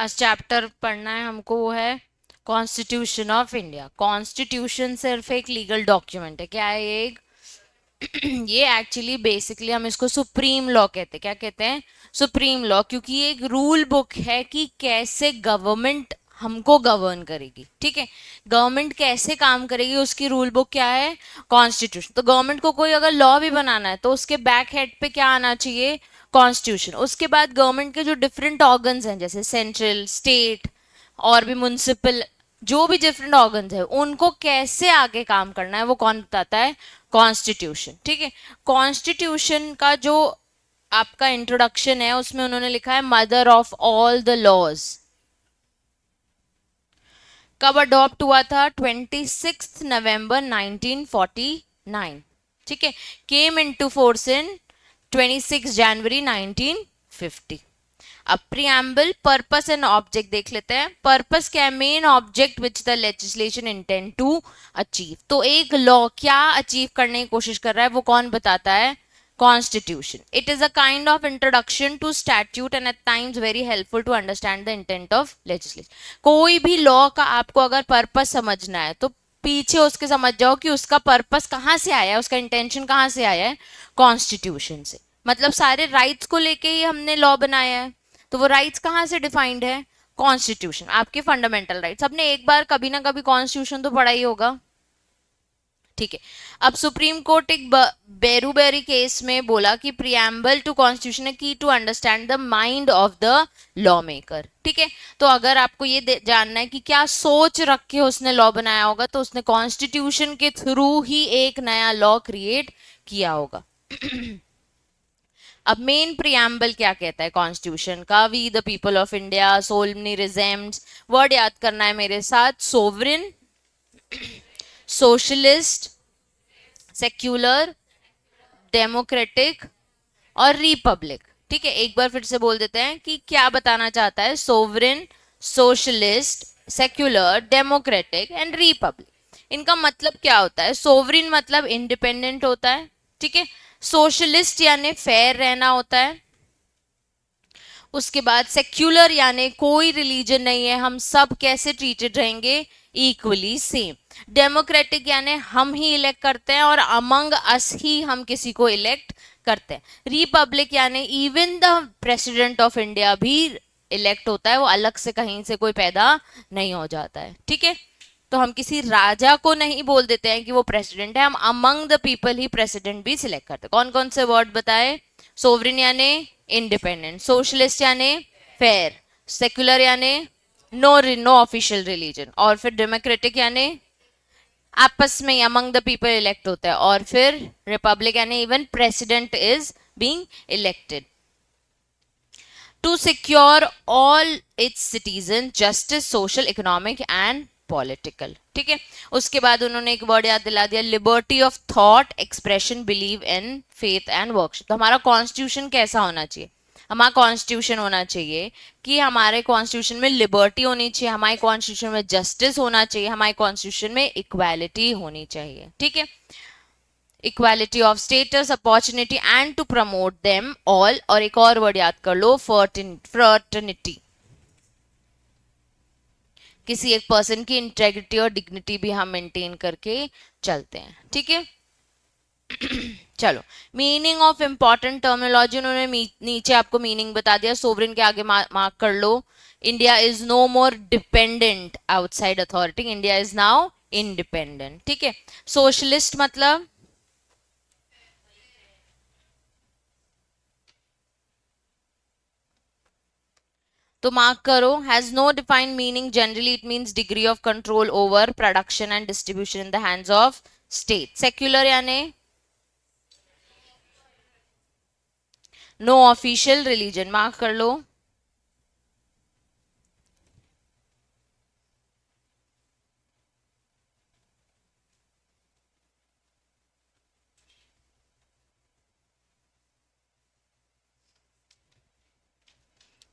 Last chapter पढ़ना है हमको, वो है कॉन्स्टिट्यूशन ऑफ इंडिया। कॉन्स्टिट्यूशन सिर्फ एक लीगल डॉक्यूमेंट है। क्या है ये? एक ये एक्चुअली बेसिकली हम इसको सुप्रीम लॉ कहते हैं। क्या कहते हैं? सुप्रीम लॉ, क्योंकि ये एक रूल बुक है कि कैसे गवर्नमेंट हमको गवर्न करेगी। ठीक है, गवर्नमेंट कैसे काम करेगी, उसकी रूल बुक क्या है? कॉन्स्टिट्यूशन। तो गवर्नमेंट को कोई अगर लॉ भी बनाना है तो उसके बैक हेड पे क्या आना चाहिए? कॉन्स्टिट्यूशन। उसके बाद गवर्नमेंट के जो डिफरेंट ऑर्गन्स हैं, जैसे सेंट्रल, स्टेट और भी म्युनिसिपल, जो भी डिफरेंट ऑर्गन्स है, उनको कैसे आगे काम करना है वो कौन बताता है? कॉन्स्टिट्यूशन। ठीक है, कॉन्स्टिट्यूशन का जो आपका इंट्रोडक्शन है उसमें उन्होंने लिखा है mother of all the laws. कब अडॉप्ट हुआ था? 26 नवंबर 1949। ठीक है, केम इनटू फोर्स इन 26 जनवरी 1950। अब प्रियम्बल, पर्पस एंड ऑब्जेक्ट देख लेते हैं। पर्पस क्या है? Main object which the legislation intend to achieve. तो एक लॉ क्या अचीव करने की कोशिश कर रहा है वो कौन बताता है? Constitution. It is a kind of introduction to statute and at times very helpful to understand the intent of legislation. कोई भी लॉ का आपको अगर पर्पस समझना है तो पीछे उसके समझ जाओ कि उसका पर्पस कहाँ से आया है, उसका इंटेंशन कहाँ से आया है? कॉन्स्टिट्यूशन से। मतलब सारे राइट्स को लेके ही हमने लॉ बनाया है, तो वो राइट्स कहाँ से डिफाइंड है? कॉन्स्टिट्यूशन। आपके फंडामेंटल राइट्स। सबने एक बार कभी ना कभी कॉन्स्टिट्यूशन तो पढ़ा ही होगा। ठीक है, अब सुप्रीम कोर्ट एक बेरूबेरी केस में बोला कि प्रियम्बल टू कॉन्स्टिट्यूशन की to understand the mind of the law maker. ठीक है, तो अगर आपको ये जानना है कि क्या सोच रख के उसने लॉ बनाया होगा, तो उसने कॉन्स्टिट्यूशन के थ्रू ही एक नया लॉ क्रिएट किया होगा। अब मेन प्रियम्बल क्या कहता है कॉन्स्टिट्यूशन का? We the people of India solemnly resolves, word याद करना है मेरे साथ, सोवरिन, सोशलिस्ट, सेक्युलर, डेमोक्रेटिक और रिपब्लिक। ठीक है, एक बार फिर से बोल देते हैं कि क्या बताना चाहता है? Sovereign, socialist, secular, democratic and Republic. इनका मतलब क्या होता है? सोवरेन मतलब इंडिपेंडेंट होता है। ठीक है, सोशलिस्ट यानी फेयर रहना होता है। उसके बाद सेक्युलर यानी कोई रिलीजन नहीं है, हम सब कैसे ट्रीटेड रहेंगे? Equally same. डेमोक्रेटिक यानी हम ही इलेक्ट करते हैं और अमंग अस ही हम किसी को इलेक्ट करते हैं। रिपब्लिक यानी even the president of India भी इलेक्ट होता है, वो अलग से कहीं से कोई पैदा नहीं हो जाता है। ठीक है, तो हम किसी राजा को नहीं बोल देते हैं कि वो प्रेसिडेंट है, हम among the people he president भी सिलेक्ट करते हैं। कौन कौन से वर्ड बताए? सोवरेन यानी इंडिपेंडेंट, सोशलिस्ट यानी फेयर, सेक्युलर यानी नो ऑफिशियल रिलीजन, और फिर डेमोक्रेटिक यानी आपस में अमंग द पीपल इलेक्ट होता है, और फिर रिपब्लिक यानी even president is being elected. To secure all its citizen justice, social, economic and political. ठीक है, उसके बाद उन्होंने एक वर्ड याद दिला दिया, liberty of thought, expression, believe in, faith and worship. तो हमारा कॉन्स्टिट्यूशन कैसा होना चाहिए? हमारा कॉन्स्टिट्यूशन होना चाहिए कि हमारे कॉन्स्टिट्यूशन में लिबर्टी होनी चाहिए, हमारे कॉन्स्टिट्यूशन में जस्टिस होना चाहिए, हमारे कॉन्स्टिट्यूशन में इक्वालिटी होनी चाहिए। ठीक है, equality of status, opportunity and to promote them all. और एक और वर्ड याद कर लो, फ्रटर्निटी। किसी एक पर्सन की इंटेग्रिटी और डिग्निटी भी हम मेंटेन करके चलते हैं। ठीक है, चलो, मीनिंग ऑफ इंपॉर्टेंट टर्मिनोलॉजी उन्होंने नीचे आपको मीनिंग बता दिया। सोवरेन के आगे मार्क कर लो, India is no more dependent outside authority, India is now independent. ठीक है, सोशलिस्ट मतलब तो मार्क करो, has no defined meaning, generally it means degree of control over production and distribution in the hands of state. Secular यानी no official religion, mark कर लो।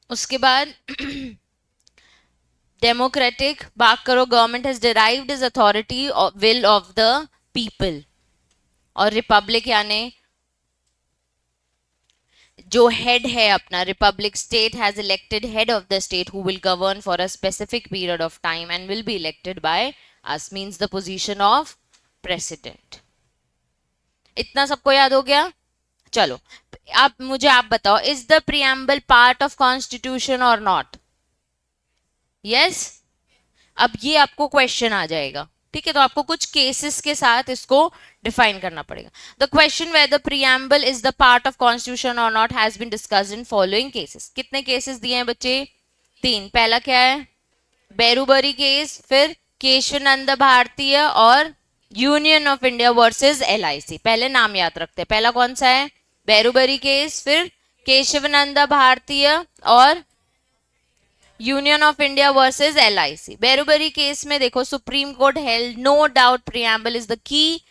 उसके बाद डेमोक्रेटिक, बात करो, government has derived is authority will of the people. और republic यानी जो हेड है अपना Republic state has elected head of the state who will govern for a specific period of time and will be elected by us means the position of president. इतना सबको याद हो गया? चलो आप बताओ, is the preamble part of constitution और not? Yes. अब ये आपको क्वेश्चन आ जाएगा, ठीक है, तो आपको कुछ केसेस के साथ इसको डिफाइन करना पड़ेगा। The question whether preamble is the part of constitution और not has been discussed in following cases. कितने केसेस दिए हैं बच्चे? 3। पहला क्या है? बेरूबरी केस, फिर केशवानंद भारतीय और union of India versus LIC. पहले नाम याद रखते हैं, पहला कौन सा है? बेरूबरी केस, फिर केशवानंद भारतीय और union of India versus LIC. Berubari case में देखो, Supreme Court held no doubt preamble is the key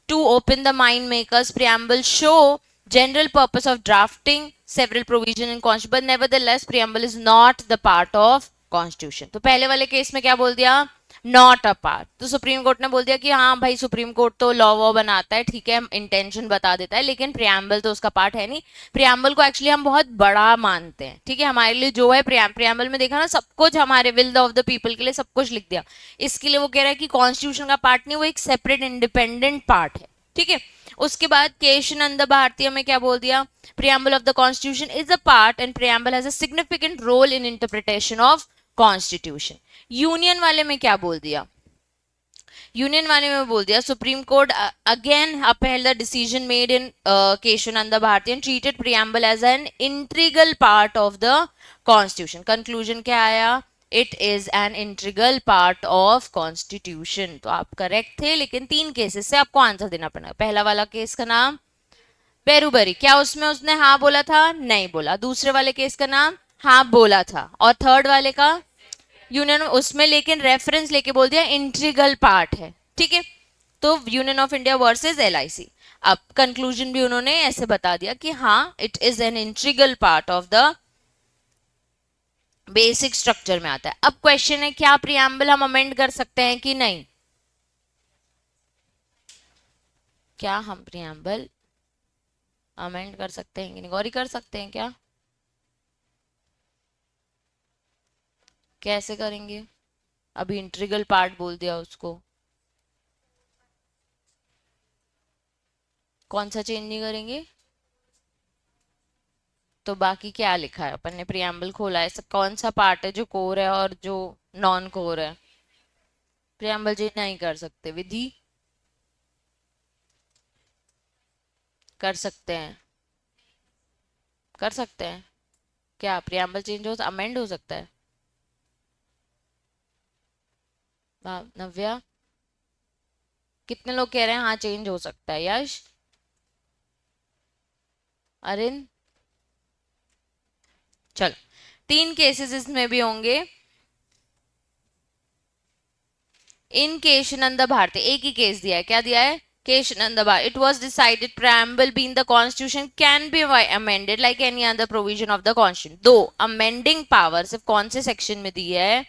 to open the mind makers. Preamble show general purpose of drafting several provision in constitution but nevertheless preamble is not the part of constitution। तो पहले वाले case में क्या बोल दिया? Not a part. तो supreme court ने बोल दिया कि हाँ भाई, सुप्रीम कोर्ट तो लॉ वॉ बनाता है, ठीक है, इंटेंशन बता देता है, लेकिन प्रियम्बल तो उसका पार्ट है नहीं। प्रियम्बल को एक्चुअली हम बहुत बड़ा मानते हैं, ठीक है, हमारे लिए जो है प्रियम्बल में देखा ना, सब कुछ हमारे विल ऑफ द पीपल के लिए सब कुछ लिख दिया। इसके लिए वो कह रहा है कि कॉन्स्टिट्यूशन का पार्ट नहीं, वो एक सेपरेट इंडिपेंडेंट पार्ट है, ठीक है। उसके बाद केशवानंद भारतीय में क्या बोल दिया? Preamble of the constitution is a part and preamble has a significant role in interpretation of constitution. Union वाले में क्या बोल दिया? यूनियन वाले में बोल दिया Supreme Court again upheld the decision made in Keshavananda Bharati and treated preamble as an integral part of the constitution। conclusion क्या आया? It is an integral part of constitution. तो आप करेक्ट थे, लेकिन 3 केसेस से आपको आंसर देना पड़ेगा। पहला वाला केस का नाम बेरूबरी, क्या उसमें उसने हाँ बोला था? नहीं बोला। दूसरे वाले केस का नाम हाँ बोला था। और थर्ड वाले का यूनियन, उसमें लेकिन रेफरेंस लेके बोल दिया इंटीग्रल पार्ट है, ठीक है। तो union of India versus LIC. अब कंक्लूजन भी उन्होंने ऐसे बता दिया कि हाँ, it is an integral part of the basic structure में आता है। अब क्वेश्चन है, क्या प्रियम्बल हम अमेंड कर सकते हैं कि नहीं? क्या हम प्रियम्बल अमेंड कर सकते हैं कि नहीं? गौरी, कर सकते हैं क्या? कैसे करेंगे? अभी इंटीग्रल पार्ट बोल दिया उसको, कौन सा चेंज नहीं करेंगे? तो बाकी क्या लिखा है? अपन ने प्रियम्बल खोला है, सब कौन सा पार्ट है जो कोर है और जो नॉन कोर है? प्रियम्बल चेंज नहीं कर सकते। विधि कर सकते हैं, कर सकते हैं। क्या प्रियम्बल चेंज हो, अमेंड हो सकता है? नव्या, कितने लोग कह रहे हैं हाँ चेंज हो सकता है? यश, अरिन, चलो 3 केसेस इसमें भी होंगे। इन केशवानंद भारती, एक ही केस दिया है, क्या दिया है? Keshavananda Bharati. It was decided preamble being the constitution can be amended like any other provision of the constitution, though amending power सिर्फ कौन से सेक्शन में दी है?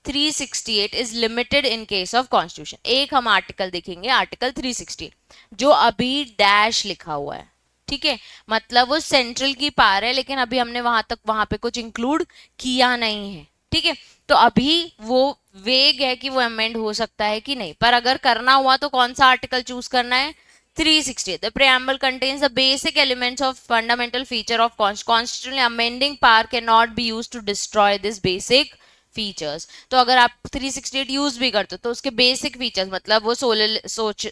368 is limited in case of constitution. एक हम आर्टिकल देखेंगे, आर्टिकल 368 जो अभी डैश लिखा हुआ है, ठीक है, मतलब वो सेंट्रल की पार है, लेकिन अभी हमने वहां पे कुछ इंक्लूड किया नहीं है, ठीक है। तो अभी वो वेग है कि वो अमेंड हो सकता है कि नहीं, पर अगर करना हुआ तो कौन सा आर्टिकल चूज करना है? 360। The preamble contains the basic elements of fundamental feature of constitutional amending power cannot be used to destroy this basic features. तो अगर आप 368 यूज भी करते हो तो उसके बेसिक फीचर्स, मतलब वो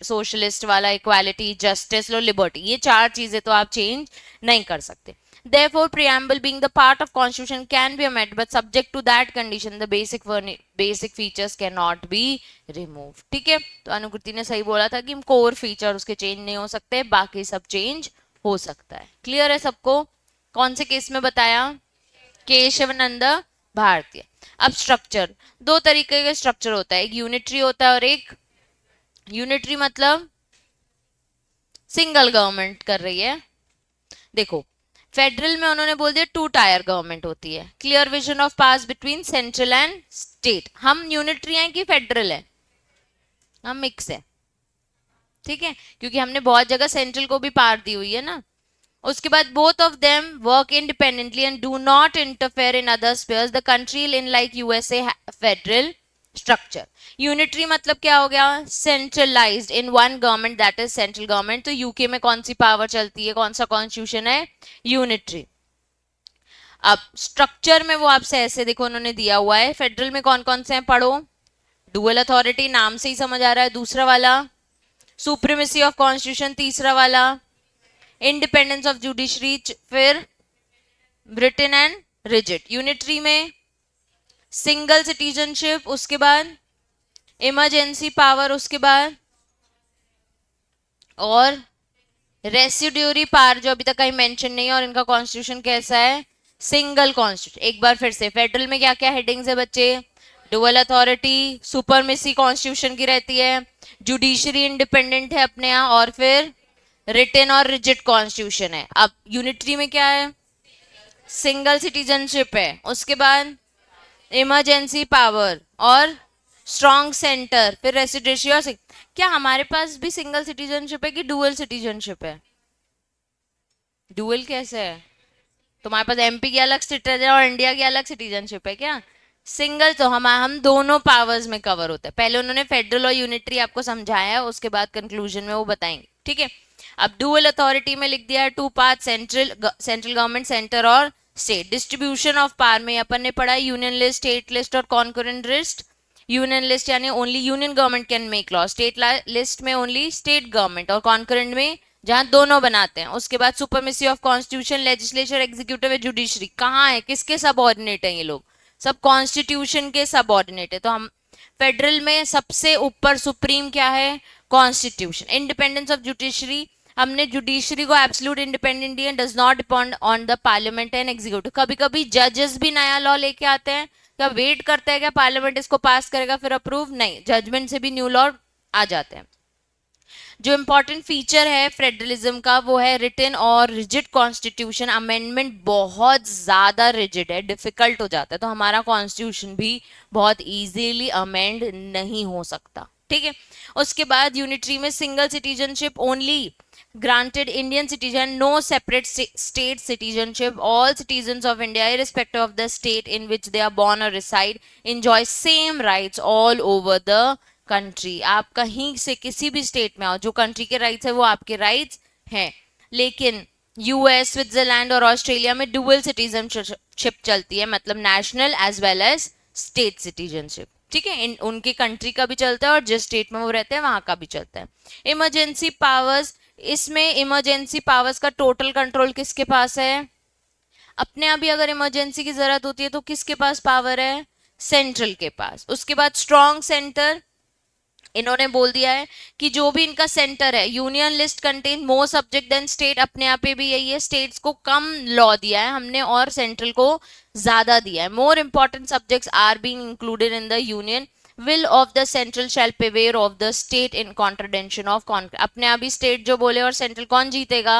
सोशलिस्ट वाला इक्वालिटी, जस्टिस और लिबर्टी, ये 4 चीजें तो आप चेंज नहीं कर सकते। Therefore, preamble being the part of constitution can be amended, but subject to that condition, the basic features cannot be removed। ठीक है, तो अनुकृति ने सही बोला था कि कोर फीचर उसके चेंज नहीं हो सकते, बाकी सब चेंज हो सकता है। क्लियर है सबको? कौन से केस में बताया? केशवानंद भारतीय। अब स्ट्रक्चर, 2 तरीके का स्ट्रक्चर होता है, एक यूनिटरी होता है और एक यूनिटरी मतलब सिंगल गवर्नमेंट कर रही है। देखो, फेडरल में उन्होंने बोल दिया 2 टायर गवर्नमेंट होती है, clear vision of pass between central and state. हम यूनिटरी हैं कि फेडरल है? हम मिक्स है, ठीक है, क्योंकि हमने बहुत जगह सेंट्रल को भी पार दी हुई है ना। उसके बाद both of them work independently and do not interfere in other spheres the country in like USA federal structure. Unitary मतलब क्या हो गया, centralised in one government that is central government. तो यूके में कौन सी पावर चलती है, कौन सा कॉन्स्टिट्यूशन है, यूनिटरी. अब स्ट्रक्चर में वो आपसे ऐसे देखो उन्होंने दिया हुआ है, फेडरल में कौन कौन से हैं पढ़ो. डुअल अथॉरिटी नाम से ही समझ आ रहा है. दूसरा वाला सुप्रीमेसी ऑफ कॉन्स्टिट्यूशन. तीसरा वाला इंडिपेंडेंस ऑफ जुडिशरी. फिर ब्रिटेन एंड रिजिड. यूनिटरी में सिंगल सिटीजनशिप, उसके बाद इमरजेंसी पावर, उसके बाद और रेसिड्यूरी पावर जो अभी तक कहीं मेंशन नहीं है. और इनका कॉन्स्टिट्यूशन कैसा है, सिंगल कॉन्स्टिट्यूशन. एक बार फिर से फेडरल में क्या क्या हेडिंग्स है बच्चे, डुअल अथॉरिटी, सुपरमेसी कॉन्स्टिट्यूशन की रहती है, जुडिशरी इंडिपेंडेंट है अपने यहाँ, और फिर रिटन और रिजिड कॉन्स्टिट्यूशन है. अब यूनिटरी में क्या है, सिंगल सिटीजनशिप है, उसके बाद इमरजेंसी पावर और स्ट्रॉन्ग सेंटर, फिर रेसिडेंसी. और क्या हमारे पास भी सिंगल सिटीजनशिप है कि डुअल सिटीजनशिप है, डुअल कैसे है, तुम्हारे पास एमपी की अलग सिटीजन और इंडिया की अलग सिटीजनशिप है क्या, सिंगल. तो हम दोनों पावर्स में कवर होते हैं. पहले उन्होंने फेडरल और यूनिटरी आपको समझाया है, उसके बाद कंक्लूजन में वो बताएंगे, ठीक है. अब डुअल अथॉरिटी में लिख दिया है two part, central government, centre और स्टेट. डिस्ट्रीब्यूशन ऑफ पावर में अपन ने पढ़ा यूनियन लिस्ट, स्टेट लिस्ट और कॉन्करेंट लिस्ट. यूनियन लिस्ट यानी only union government can make law, state list में ओनली स्टेट गवर्नमेंट, और कॉन्करेंट में जहां दोनों बनाते हैं. उसके बाद supremacy of constitution, legislature, executive, judiciary. कहाँ है, किसके सबऑर्डिनेट है ये लोग, सब कॉन्स्टिट्यूशन के सबऑर्डिनेट है. तो हम फेडरल में सबसे ऊपर सुप्रीम क्या है, कॉन्स्टिट्यूशन. इंडिपेंडेंस ऑफ जुडिशरी, हमने जुडिशरी को एब्सोल्यूट इंडिपेंडेंट दिया, does not depend on the parliament and executive. कभी कभी जजेस भी नया लॉ लेके आते हैं, क्या वेट करते हैं क्या पार्लियामेंट इसको पास करेगा फिर अप्रूव, नहीं, जजमेंट से भी न्यू लॉ आ जाते हैं. जो इंपॉर्टेंट फीचर है फेडरलिज्म का वो है रिटन और रिजिड कॉन्स्टिट्यूशन. अमेंडमेंट बहुत ज्यादा रिजिड है, डिफिकल्ट हो जाता है, तो हमारा कॉन्स्टिट्यूशन भी बहुत इजीली अमेंड नहीं हो सकता, ठीक है. उसके बाद यूनिटरी में single citizenship only granted Indian citizen, no separate state citizenship. All citizens of India, irrespective of the state in which they are born or reside, enjoy same rights all over the country. आप कहीं से किसी भी state में आओ, जो country के rights है वो आपके राइट्स हैं. लेकिन यूएस, स्विट्जरलैंड और ऑस्ट्रेलिया में डुअल सिटीजनशिप चलती है, मतलब national as well as state citizenship, ठीक है. उनकी कंट्री का भी चलता है और जिस स्टेट में वो रहते हैं वहां का भी चलता है. इमरजेंसी पावर्स, इसमें इमरजेंसी पावर्स का टोटल कंट्रोल किसके पास है, अपने अभी अगर इमरजेंसी की जरूरत होती है तो किसके पास पावर है, सेंट्रल के पास. उसके बाद स्ट्रॉन्ग सेंटर, इन्होंने बोल दिया है कि जो भी इनका सेंटर है, union list contain more subject than state. अपने आप पे भी यही है, स्टेट्स को कम लॉ दिया है हमने और सेंट्रल को ज्यादा दिया है. More important subjects are being included in the union. will of the central shall prevail of the state in contradiction of अपने अभी स्टेट जो बोले और सेंट्रल कौन जीतेगा,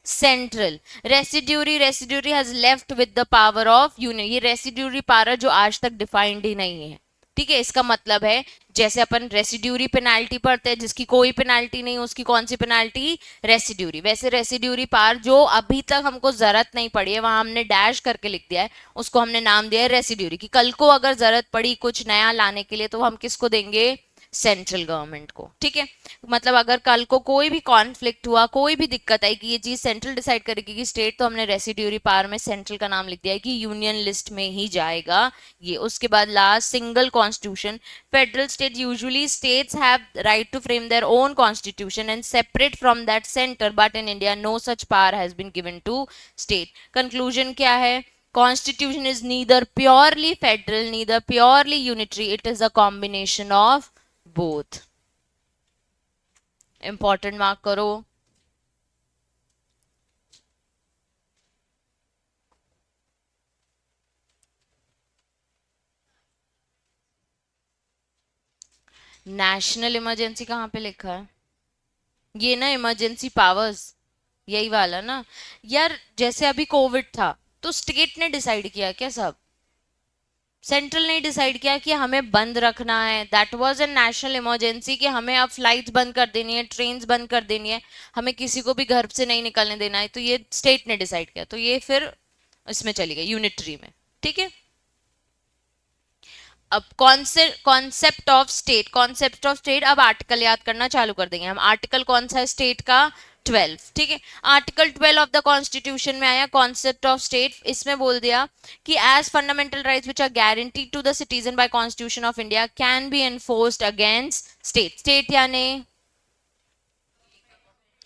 central. Residuary has left with the power of union. ये residuary power जो आज तक डिफाइंड ही नहीं है, ठीक है. इसका मतलब है जैसे अपन रेसिड्यूरी पेनाल्टी पढ़ते हैं, जिसकी कोई पेनाल्टी नहीं उसकी कौन सी पेनाल्टी, रेसिड्यूरी. वैसे रेसिड्यूरी पावर जो अभी तक हमको जरूरत नहीं पड़ी है, वहां हमने डैश करके लिख दिया है, उसको हमने नाम दिया है रेसिड्यूरी. कि कल को अगर जरूरत पड़ी कुछ नया लाने के लिए तो हम किसको देंगे, सेंट्रल गवर्नमेंट को, ठीक है. मतलब अगर कल को कोई भी कॉन्फ्लिक्ट हुआ, कोई भी दिक्कत आई कि ये चीज सेंट्रल डिसाइड करेगी कि स्टेट, तो हमने रेसिड्यूरी पावर में सेंट्रल का नाम लिख दिया है कि यूनियन लिस्ट में ही जाएगा ये. उसके बाद last single constitution. Federal state usually states have right to frame their own constitution and separate from that centre, but in India no such power has been given to state. Conclusion क्या है, Constitution is neither purely federal, neither purely unitary. It is a combination of both. Important mark करो. National emergency कहाँ पे लिखा है, ये ना emergency powers यही वाला ना यार. जैसे अभी कोविड था तो स्टेट ने डिसाइड किया क्या सब, सेंट्रल ने डिसाइड किया कि हमें बंद रखना है, that was a national emergency, कि हमें अब फ्लाइट्स बंद कर देनी है, ट्रेन्स बंद कर देनी है, हमें किसी को भी घर से नहीं निकलने देना है, तो ये स्टेट ने डिसाइड किया, तो ये फिर इसमें चली गई यूनिटरी में। ठीक है। अब कॉन्सेप्ट ऑफ स्टेट, अब आर्टिकल याद करना चालू कर देंगे हम। आर्टिकल कौन सा है स्टेट का? 12। ठीक है। आर्टिकल 12 ऑफ द कॉन्स्टिट्यूशन में आया कॉन्सेप्ट ऑफ स्टेट। इसमें बोल दिया कि as fundamental rights which are guaranteed to the citizen by constitution of India can be enforced against state. State यानी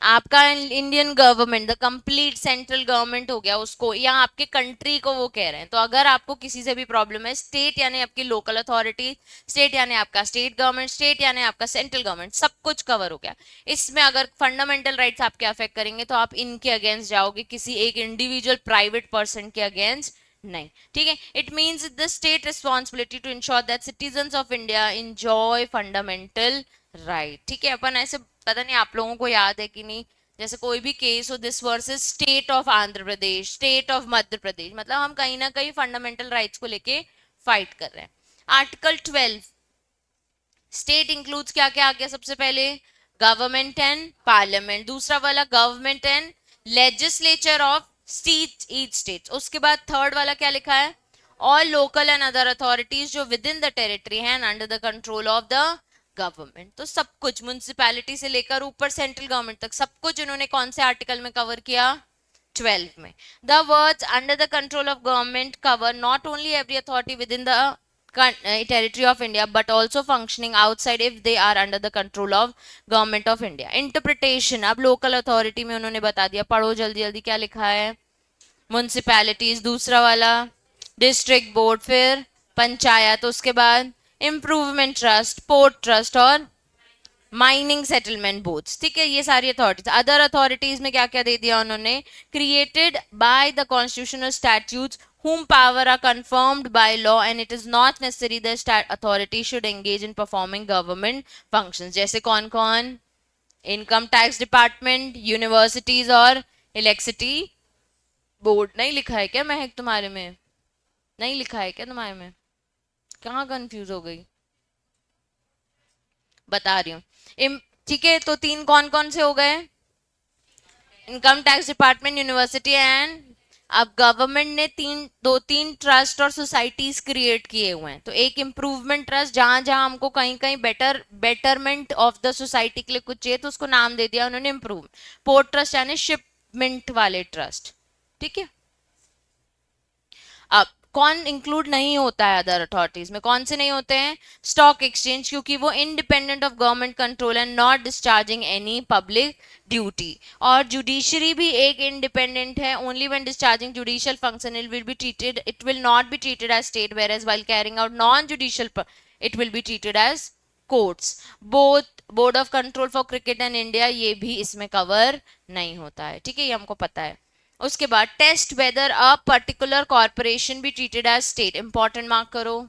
आपका Indian government, the complete central government हो गया उसको, या आपके कंट्री को वो कह रहे हैं। तो अगर आपको किसी से भी प्रॉब्लम है, स्टेट यानी आपकी लोकल अथॉरिटी, स्टेट यानी आपका स्टेट गवर्नमेंट, स्टेट यानी आपका सेंट्रल गवर्नमेंट, सब कुछ कवर हो गया। इसमें अगर फंडामेंटल राइट्स आपके अफेक्ट करेंगे तो आप इनके अगेंस्ट जाओगे, किसी एक इंडिविजुअल प्राइवेट पर्सन के अगेंस्ट नहीं। ठीक है। It means the state responsibility to ensure that citizen of India enjoy fundamental right. ठीक है। अपन ऐसे, पता नहीं आप लोगों को याद है कि नहीं, जैसे कोई भी केस हो, this versus state of Andhra Pradesh, state of Madhya Pradesh, मतलब हम कहीं ना कहीं फंडामेंटल राइट्स को लेके फाइट कर रहे हैं। आर्टिकल 12 स्टेट इंक्लूड्स क्या क्या आ गया? सबसे पहले गवर्नमेंट एंड पार्लियामेंट, दूसरा वाला government and legislature of state each state, उसके बाद थर्ड वाला क्या लिखा है? All local and other authorities जो विद इन द टेरिटरी है under the control of the government. तो सब कुछ म्यूनिसिपैलिटी से लेकर ऊपर सेंट्रल गवर्नमेंट तक सब कुछ इन्होंने कौन से आर्टिकल में कवर किया? 12 में। The words under the control of government cover not only every authority with in the territory of India but also functioning outside if they are under the control of government of India. Interpretation, अब local authority में उन्होंने बता दिया, पढ़ो जल्दी जल्दी क्या लिखा है? म्यूनिसिपैलिटीज, दूसरा वाला डिस्ट्रिक्ट बोर्ड, फिर पंचायत, उसके बाद इम्प्रूवमेंट ट्रस्ट, पोर्ट ट्रस्ट और माइनिंग सेटलमेंट बोर्ड्स। ठीक है। ये सारी अथॉरिटीज। अदर अथॉरिटीज में क्या क्या दे दिया उन्होंने? Created by the constitutional statutes whom power are confirmed by law and it is not necessary the authority should engage in performing government functions। जैसे कौन कौन? इनकम टैक्स डिपार्टमेंट, यूनिवर्सिटीज और electricity board. नहीं लिखा है क्या महक तुम्हारे में? नहीं लिखा है क्या तुम्हारे में? कहाँ कंफ्यूज हो गई? बता रही हूँ। ठीक है। तो तीन कौन कौन से हो गए? Income tax department, university and, अब गवर्नमेंट ने दो तीन ट्रस्ट और सोसाइटीज क्रिएट किए हुए हैं। तो एक इम्प्रूवमेंट ट्रस्ट, जहां जहां हमको कहीं कहीं बेटरमेंट ऑफ द सोसाइटी के लिए कुछ चाहिए तो उसको नाम दे दिया उन्होंने इम्प्रूव। पोर्ट ट्रस्ट यानी शिपमेंट वाले ट्रस्ट। ठीक है। अब कौन इंक्लूड नहीं होता है अदर अथॉरिटीज में? कौन से नहीं होते हैं? स्टॉक एक्सचेंज, क्योंकि वो independent of government control and not discharging any public duty. और जुडिशरी भी एक इंडिपेंडेंट है, only when discharging judicial function it will not be treated as state, whereas while carrying out non judicial it will be treated as courts. Both board of control for cricket and India, ये भी इसमें cover नहीं होता है। ठीक है। ये हमको पता है। उसके बाद test whether a particular corporation be treated as state, important mark करो।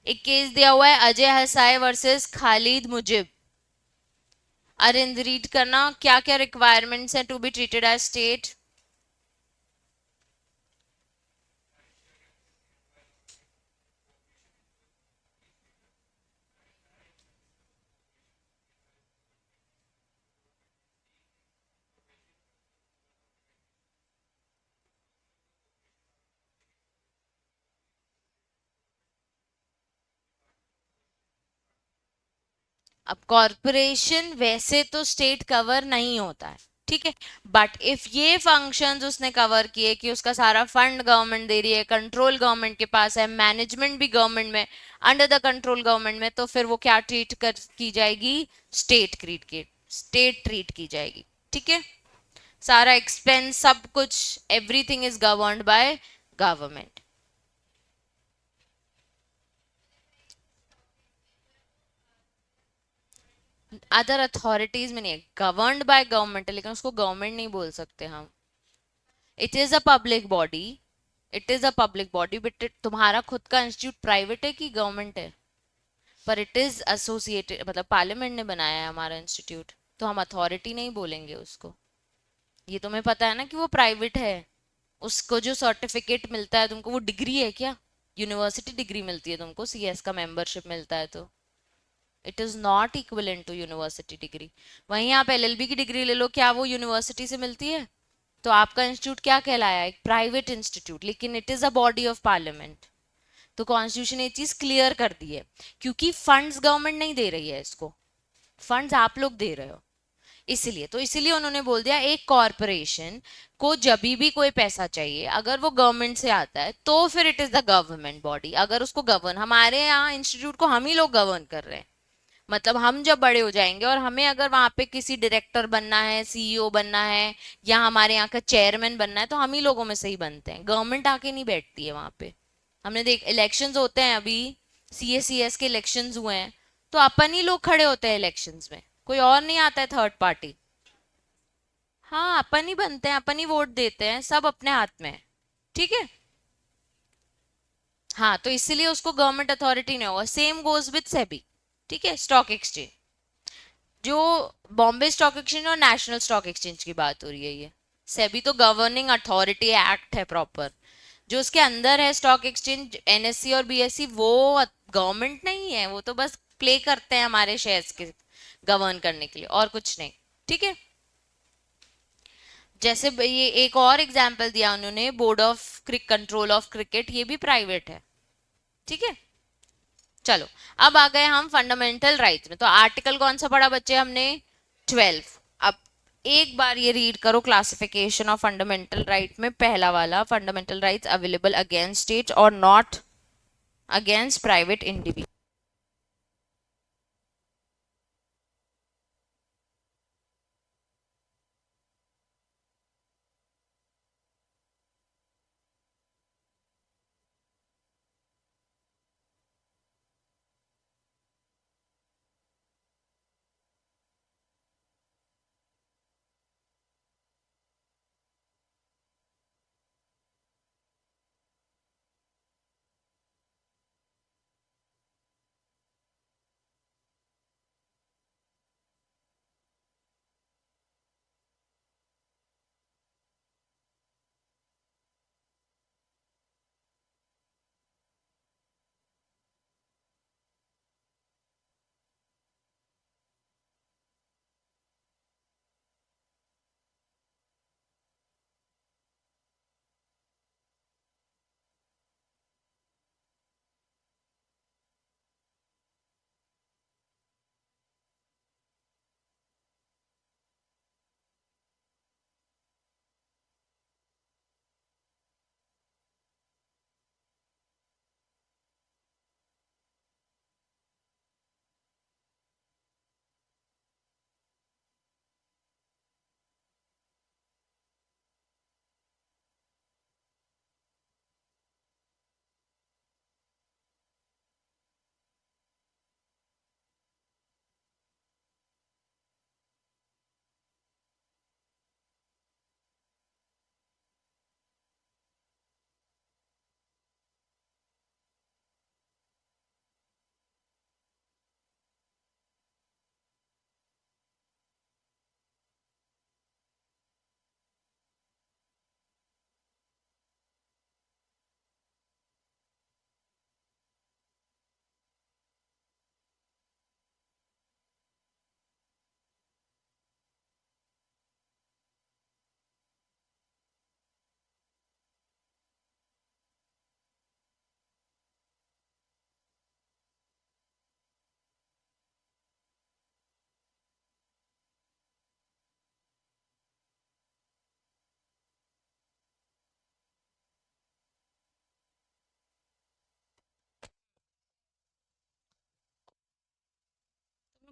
एक केस दिया हुआ है अजय हसाए वर्सेस खालिद मुजिब। अरिंद रीड करना, क्या क्या रिक्वायरमेंट्स हैं to be treated as state? अब कॉरपोरेशन वैसे तो स्टेट कवर नहीं होता है, ठीक है, बट इफ ये फंक्शंस उसने कवर किए कि उसका सारा फंड गवर्नमेंट दे रही है, कंट्रोल गवर्नमेंट के पास है, मैनेजमेंट भी गवर्नमेंट में, अंडर द कंट्रोल गवर्नमेंट में, तो फिर वो क्या ट्रीट कर की जाएगी? स्टेट ट्रीट की जाएगी। ठीक है। सारा एक्सपेंस सब कुछ, everything is governed by government. Other authorities में नहीं है, गवर्न्ड बाय गवर्नमेंट है, लेकिन उसको गवर्नमेंट नहीं बोल सकते हम। It is a public body, it is a public body, but तुम्हारा खुद का इंस्टीट्यूट प्राइवेट है कि गवर्नमेंट है? पर इट इज एसोसिएटेड, मतलब पार्लियामेंट ने बनाया है हमारा इंस्टीट्यूट, तो हम अथॉरिटी नहीं बोलेंगे उसको। ये तुम्हें पता है ना कि वो प्राइवेट है। उसको जो सर्टिफिकेट मिलता है तुमको, वो डिग्री है क्या? यूनिवर्सिटी डिग्री मिलती है तुमको, सीएस का मेंबरशिप मिलता है तो it is not equivalent to university degree. वहीं आप एलएलबी की डिग्री ले लो, क्या वो यूनिवर्सिटी से मिलती है? तो आपका इंस्टीट्यूट क्या कहलाया? एक प्राइवेट इंस्टीट्यूट, लेकिन it is a body of parliament. तो कॉन्स्टिट्यूशन ये चीज क्लियर कर दी है, क्योंकि फंड्स गवर्नमेंट नहीं दे रही है इसको, फंड्स आप लोग दे रहे हो। इसलिए तो इसीलिए उन्होंने बोल दिया एक कॉरपोरेशन को जब भी कोई पैसा चाहिए, अगर वो गवर्नमेंट से आता है तो फिर it is the government body. अगर उसको गवर्न, हमारे यहाँ इंस्टीट्यूट को हम ही लोग गवर्न कर रहे हैं, मतलब हम जब बड़े हो जाएंगे और हमें अगर वहां पे किसी डायरेक्टर बनना है, सीईओ बनना है, या हमारे यहाँ का चेयरमैन बनना है, तो हम ही लोगों में से ही बनते हैं, गवर्नमेंट आके नहीं बैठती है वहां पे। हमने देख, इलेक्शंस होते हैं अभी, सीएस के इलेक्शंस हुए हैं, तो अपन ही लोग खड़े होते हैं इलेक्शंस में, कोई और नहीं आता है थर्ड पार्टी। हाँ, अपन ही बनते हैं, अपन ही वोट देते हैं, सब अपने हाथ में है। ठीक है। हाँ, तो इसीलिए उसको गवर्नमेंट अथॉरिटी नहीं होगा। Same goes with SEBI. ठीक है, स्टॉक एक्सचेंज, जो बॉम्बे स्टॉक एक्सचेंज और नेशनल स्टॉक एक्सचेंज की बात हो रही है ये। सेबी तो गवर्निंग अथॉरिटी एक्ट है प्रॉपर, जो उसके अंदर है स्टॉक एक्सचेंज, एनएससी और बीएससी, वो गवर्नमेंट नहीं है, वो तो बस प्ले करते हैं हमारे शेयर्स के गवर्न करने के लिए, और कुछ नहीं। ठीक है। जैसे ये एक और एग्जाम्पल दिया उन्होंने, board of control of cricket, ये भी प्राइवेट है। ठीक है। चलो, अब आ गए हम फंडामेंटल राइट्स में। तो आर्टिकल कौन सा पढ़ा बच्चे हमने? 12। अब एक बार ये रीड करो, क्लासिफिकेशन ऑफ फंडामेंटल राइट में पहला वाला, fundamental rights available against state और नॉट अगेंस्ट प्राइवेट इंडिविजुअल।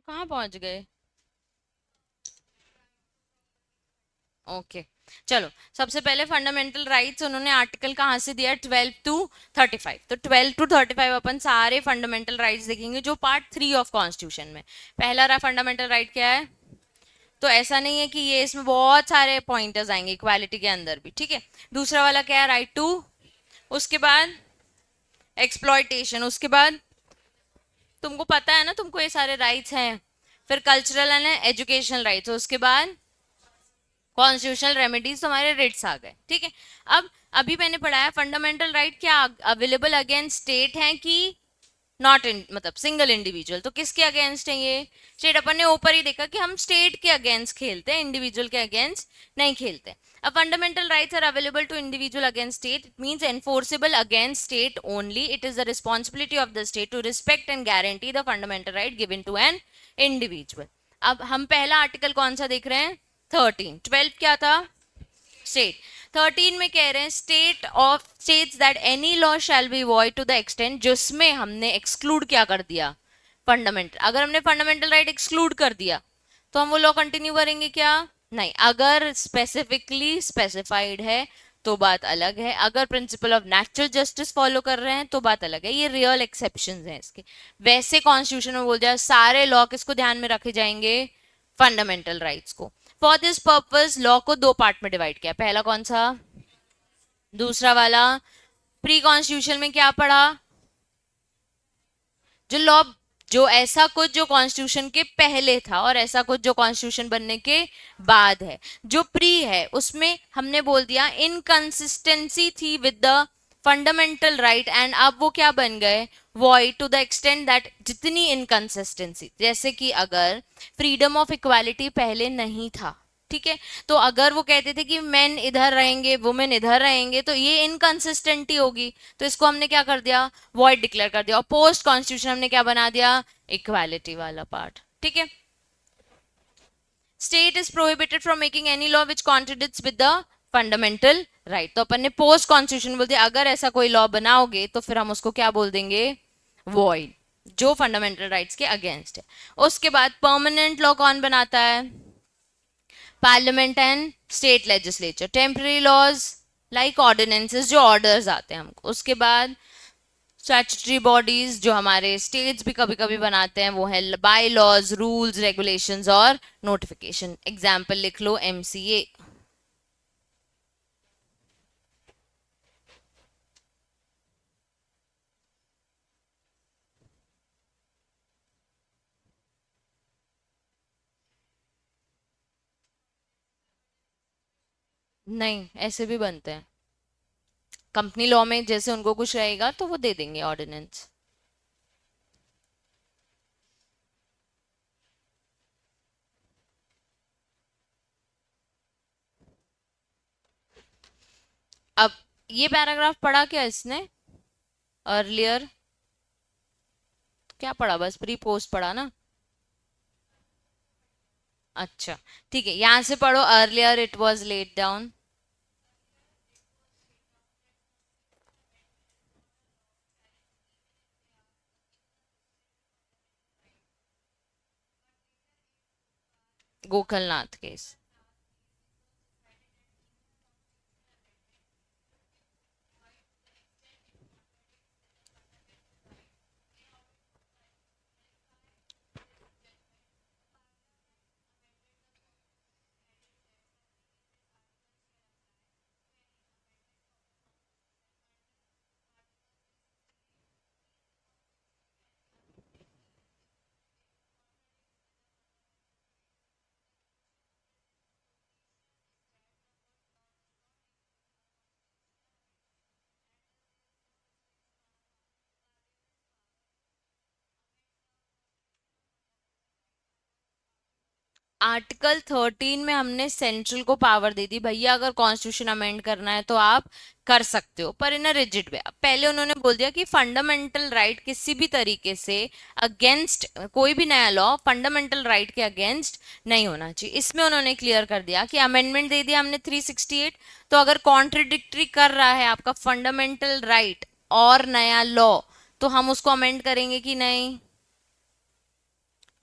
कहाँ पहुंच गए? ओके। चलो, सबसे पहले फंडामेंटल राइट्स उन्होंने आर्टिकल कहाँ से दिया? 12 to 35। तो 12 to 35 अपन सारे फंडामेंटल राइट्स देखेंगे, जो पार्ट 3 ऑफ कॉन्स्टिट्यूशन में। पहला रहा फंडामेंटल राइट क्या है? तो ऐसा नहीं है कि ये, इसमें बहुत सारे पॉइंटर्स आएंगे इक्वालिटी के अंदर भी। ठीक है। दूसरा वाला क्या है? राइट टू, उसके बाद एक्सप्लॉयटेशन, उसके बाद तुमको पता है ना, तुमको ये सारे राइट्स हैं। फिर कल्चरल एंड एजुकेशनल राइट्स, उसके बाद कॉन्स्टिट्यूशनल रेमेडीज, तुम्हारे रिट्स आ गए। ठीक है। अब अभी मैंने पढ़ा है फंडामेंटल राइट क्या अवेलेबल अगेंस्ट स्टेट है कि नॉट इन मतलब सिंगल इंडिविजुअल, तो किसके अगेंस्ट है ये? स्टेट। अपन ने ऊपर ही देखा कि हम स्टेट के अगेंस्ट खेलते हैं, इंडिविजुअल के अगेंस्ट नहीं खेलते। अब fundamental rights are available to individual against state, it means enforceable against state only, it is the responsibility of the state to respect and guarantee the fundamental right given to an individual. अब हम पहला article कौन सा देख रहे हैं? 13। 12 क्या था? स्टेट। 13 में कह रहे हैं state of states that any law shall be void to the extent, जिसमें हमने एक्सक्लूड क्या कर दिया? फंडामेंटल। अगर हमने फंडामेंटल राइट एक्सक्लूड कर दिया तो हम वो लॉ कंटिन्यू करेंगे क्या? नहीं। अगर स्पेसिफिकली स्पेसिफाइड है तो बात अलग है, अगर principle of natural justice follow कर रहे हैं तो बात अलग है, ये रियल एक्सेप्शंस हैं इसके। वैसे कॉन्स्टिट्यूशन में बोल जाए सारे लॉ किसको ध्यान में रखे जाएंगे? फंडामेंटल राइट्स को। फॉर दिस पर्पस लॉ को दो पार्ट में डिवाइड किया, पहला कौन सा? दूसरा वाला। प्री कॉन्स्टिट्यूशन में क्या पढ़ा? जो लॉ, जो ऐसा कुछ जो कॉन्स्टिट्यूशन के पहले था और ऐसा कुछ जो कॉन्स्टिट्यूशन बनने के बाद है। जो प्री है उसमें हमने बोल दिया इनकंसिस्टेंसी थी with the fundamental right, and अब वो क्या बन गए? Void to the extent that जितनी इनकंसिस्टेंसी, जैसे कि अगर फ्रीडम ऑफ इक्वालिटी पहले नहीं था, ठीक है, तो अगर वो कहते थे कि मेन इधर रहेंगे वुमेन इधर रहेंगे तो ये इनकंसिस्टेंटी होगी, तो इसको हमने क्या कर दिया? वॉइड डिक्लेयर कर दिया। और पोस्ट कॉन्स्टिट्यूशन हमने क्या बना दिया? इक्वालिटी वाला पार्ट। ठीक है। State is prohibited from making any law which contradicts with the fundamental right. तो अपन ने पोस्ट कॉन्स्टिट्यूशन बोल दिया, अगर ऐसा कोई लॉ बनाओगे तो फिर हम उसको क्या बोल देंगे? वॉइड, जो फंडामेंटल राइट्स के अगेंस्ट है। उसके बाद परमानेंट लॉ कौन बनाता है? Parliament and state legislature. Temporary laws like ordinances, जो ऑर्डर्स आते हैं हमको। उसके बाद स्टैट्यूटरी बॉडीज, जो हमारे स्टेट्स भी कभी कभी बनाते हैं, वो है बाय लॉज, रूल्स, रेगुलेशंस और नोटिफिकेशन। एग्जाम्पल लिख लो, एमसीए। नहीं, ऐसे भी बनते हैं कंपनी लॉ में, जैसे उनको कुछ रहेगा तो वो दे देंगे ऑर्डिनेंस। अब ये पैराग्राफ पढ़ा क्या इसने अर्लियर? क्या पढ़ा? बस प्री पोस्ट पढ़ा ना? अच्छा, ठीक है, यहां से पढ़ो। Earlier it was let down. Golaknath case. Article 13 में हमने सेंट्रल को पावर दे दी, भैया अगर कॉन्स्टिट्यूशन अमेंड करना है तो आप कर सकते हो, पर इन अ रिजिड वे। पहले उन्होंने बोल दिया कि फंडामेंटल राइट किसी भी तरीके से अगेंस्ट, कोई भी नया लॉ फंडामेंटल राइट के अगेंस्ट नहीं होना चाहिए। इसमें उन्होंने क्लियर कर दिया कि अमेंडमेंट दे दिया हमने 368, तो अगर कॉन्ट्रडिक्टरी कर रहा है आपका फंडामेंटल राइट और नया लॉ, तो हम उसको अमेंड करेंगे कि नहीं?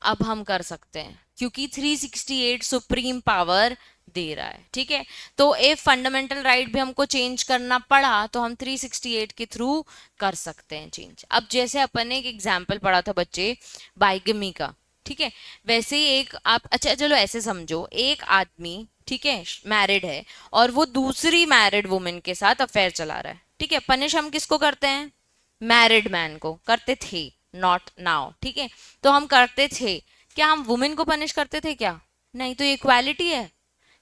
अब हम कर सकते हैं क्योंकि 368 सुप्रीम पावर दे रहा है। ठीक है, तो एक फंडामेंटल राइट भी हमको चेंज करना पड़ा तो हम 368 के थ्रू कर सकते हैं चेंज। अब जैसे अपन ने एक एग्जाम्पल पढ़ा था बच्चे, बाइगमी का, ठीक है, वैसे ही एक आप, अच्छा चलो ऐसे समझो, एक आदमी, ठीक है, मैरिड है और वो दूसरी मैरिड वुमेन के साथ अफेयर चला रहा है, ठीक है, पनिश हम किसको करते हैं? मैरिड मैन को करते थे, नॉट नाउ। ठीक है, तो हम करते थे, क्या हम वुमेन को पनिश करते थे क्या? नहीं, तो ये इक्वालिटी है।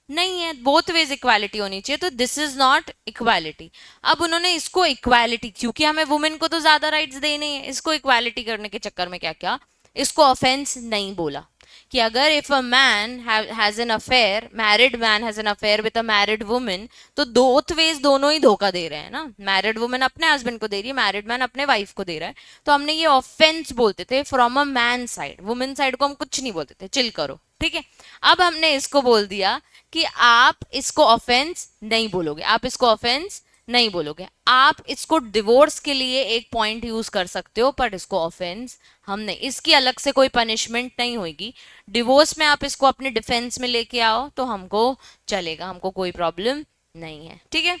नहीं है, बोथ वेज इक्वालिटी होनी चाहिए, तो दिस इज नॉट इक्वालिटी। अब उन्होंने इसको इक्वालिटी, क्योंकि हमें वुमेन को तो ज्यादा राइट्स देने हैं, इसको इक्वालिटी करने के चक्कर में क्या क्या, इसको ऑफेंस नहीं बोला। कि अगर if a man has an affair, married man has an affair with a married women, तो बोथ वेज दोनों ही धोखा दे रहे हैं ना, मैरिड वुमेन अपने हस्बैंड को दे रही है, मैरिड मैन अपने वाइफ को दे रहा है। तो हमने ये ऑफेंस बोलते थे from a man side, women side को हम कुछ नहीं बोलते थे, चिल करो, ठीक है। अब हमने इसको बोल दिया कि आप इसको ऑफेंस नहीं बोलोगे, आप इसको ऑफेंस नहीं बोलोगे, आप इसको डिवोर्स के लिए एक पॉइंट यूज कर सकते हो, पर इसको ऑफेंस हम नहीं, इसकी अलग से कोई पनिशमेंट नहीं होगी। डिवोर्स में आप इसको अपने डिफेंस में लेके आओ तो हमको चलेगा, हमको कोई प्रॉब्लम नहीं है, ठीक है।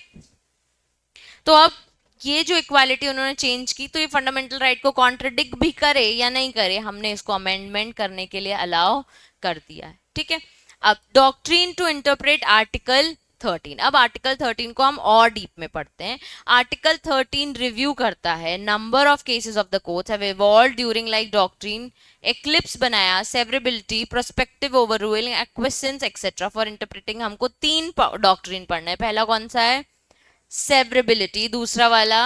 तो अब ये जो इक्वालिटी उन्होंने चेंज की, तो ये फंडामेंटल राइट को कॉन्ट्रडिक्ट भी करे या नहीं करे, हमने इसको अमेंडमेंट करने के लिए अलाउ कर दिया है, ठीक है। अब डॉक्ट्रिन टू इंटरप्रेट आर्टिकल 13, अब आर्टिकल 13 को हम और डीप में पढ़ते हैं। आर्टिकल 13 रिव्यू करता है number of cases of the courts have evolved during like doctrine, eclipse बनाया, severability, prospective overruling, acquiescence et cetera. For interpreting हमको 3 डॉक्ट्रिन पढ़ना है। पहला कौन सा है? सेवरेबिलिटी, दूसरा वाला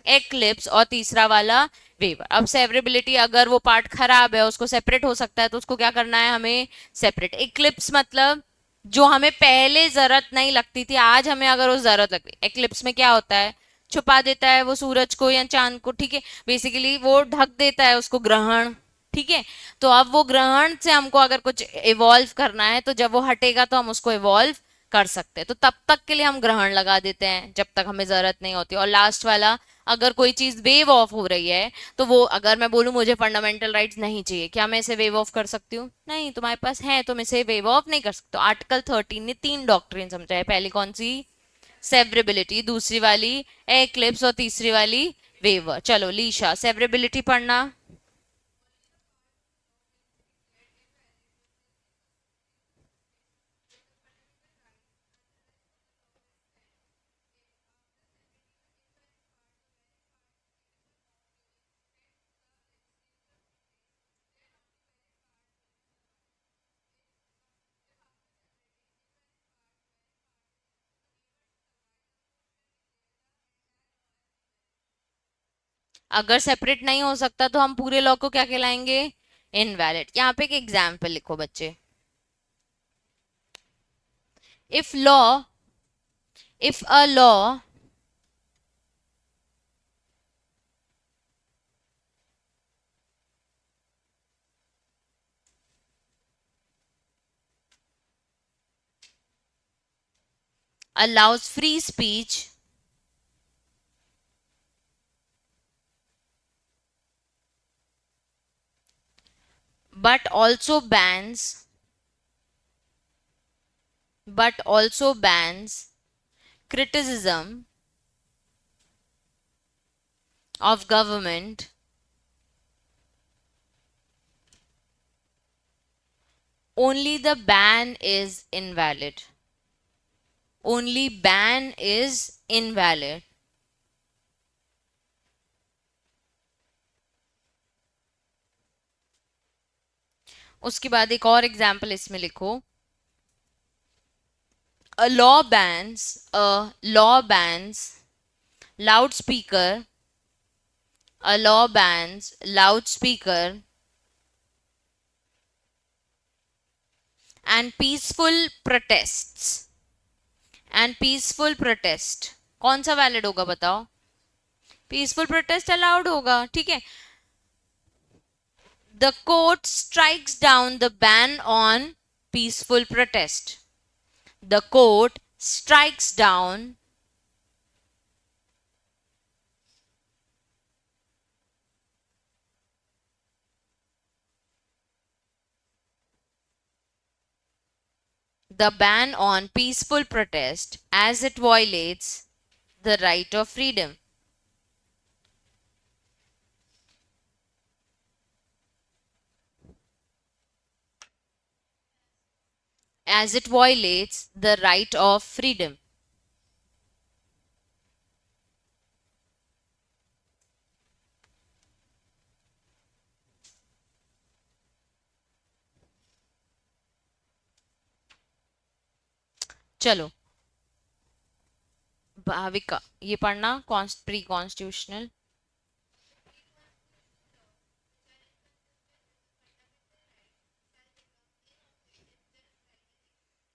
एक्लिप्स, और तीसरा वाला वेवर। अब सेवरेबिलिटी, अगर वो पार्ट खराब है, उसको सेपरेट हो सकता है, तो उसको क्या करना है हमें? सेपरेट। एक्लिप्स मतलब जो हमें पहले जरूरत नहीं लगती थी, आज हमें अगर वो जरूरत लगती, एक्लिप्स में क्या होता है? छुपा देता है वो सूरज को या चांद को, ठीक है, बेसिकली वो ढक देता है उसको, ग्रहण, ठीक है। तो अब वो ग्रहण से हमको अगर कुछ इवॉल्व करना है, तो जब वो हटेगा तो हम उसको इवॉल्व कर सकते हैं, तो तब तक के लिए हम ग्रहण लगा देते हैं जब तक हमें जरूरत नहीं होती। और लास्ट वाला, अगर कोई चीज वेव ऑफ हो रही है, तो वो अगर मैं बोलूं मुझे फंडामेंटल राइट्स नहीं चाहिए, क्या मैं इसे वेव ऑफ कर सकती हूँ? नहीं, तुम्हारे पास है, तुम इसे वेव ऑफ नहीं कर सकते। आर्टिकल 13 ने 3 डॉक्ट्रिन समझा है। पहली कौन सी? सेवरेबिलिटी, दूसरी वाली एक्लिप्स, और तीसरी वाली वेवर। चलो लीशा, सेवरेबिलिटी पढ़ना। अगर सेपरेट नहीं हो सकता तो हम पूरे लॉ को क्या कहलाएंगे? इनवैलिड। यहाँ पे एक एग्जाम्पल लिखो बच्चे। If law, if a law allows free speech but also bans criticism of government, only the ban is invalid. Only ban is invalid. उसके बाद एक और एग्जाम्पल इसमें लिखो। A law bans loudspeaker, a law bans loudspeaker and peaceful protests, and peaceful protest। कौन सा valid होगा बताओ? पीसफुल प्रोटेस्ट अलाउड होगा, ठीक है। The court strikes down the ban on peaceful protest. The court strikes down the ban on peaceful protest as it violates the right of freedom. As it violates the right of freedom. चलो भाविका, ये पढ़ना pre constitutional.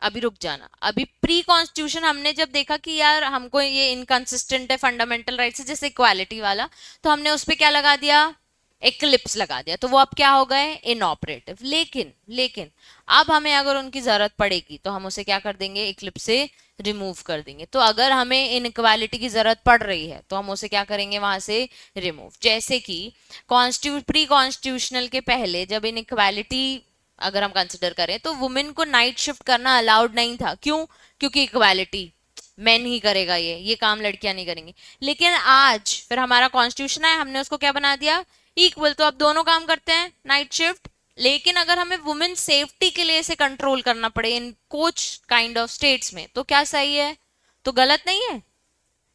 अभी रुक जाना, अभी pre constitution हमने जब देखा कि यार हमको ये इनकंसिस्टेंट है फंडामेंटल राइट से, जैसे इक्वालिटी वाला, तो हमने उस पे क्या लगा दिया, एक्लिप्स लगा दिया, तो वो अब क्या हो गए, इनऑपरेटिव। लेकिन लेकिन अब हमें अगर उनकी जरूरत पड़ेगी तो हम उसे क्या कर देंगे, एक्लिप्स से रिमूव कर देंगे। तो अगर हमें इनइक्वालिटी की जरूरत पड़ रही है तो हम उसे क्या करेंगे, वहां से रिमूव। जैसे कि प्री कॉन्स्टिट्यूशनल के पहले जब इनइक्वालिटी अगर हम कंसिडर करें तो वुमेन को नाइट शिफ्ट करना अलाउड नहीं था। क्यों? क्योंकि इक्वालिटी, मैन ही करेगा ये काम लड़कियां नहीं करेंगी। लेकिन आज फिर हमारा कॉन्स्टिट्यूशन है, हमने उसको क्या बना दिया, इक्वल। तो अब दोनों काम करते हैं, नाइट शिफ्ट। लेकिन अगर हमें वुमेन सेफ्टी के लिए इसे कंट्रोल करना पड़े इन कुछ काइंड ऑफ स्टेट्स में, तो क्या सही है, तो गलत नहीं है।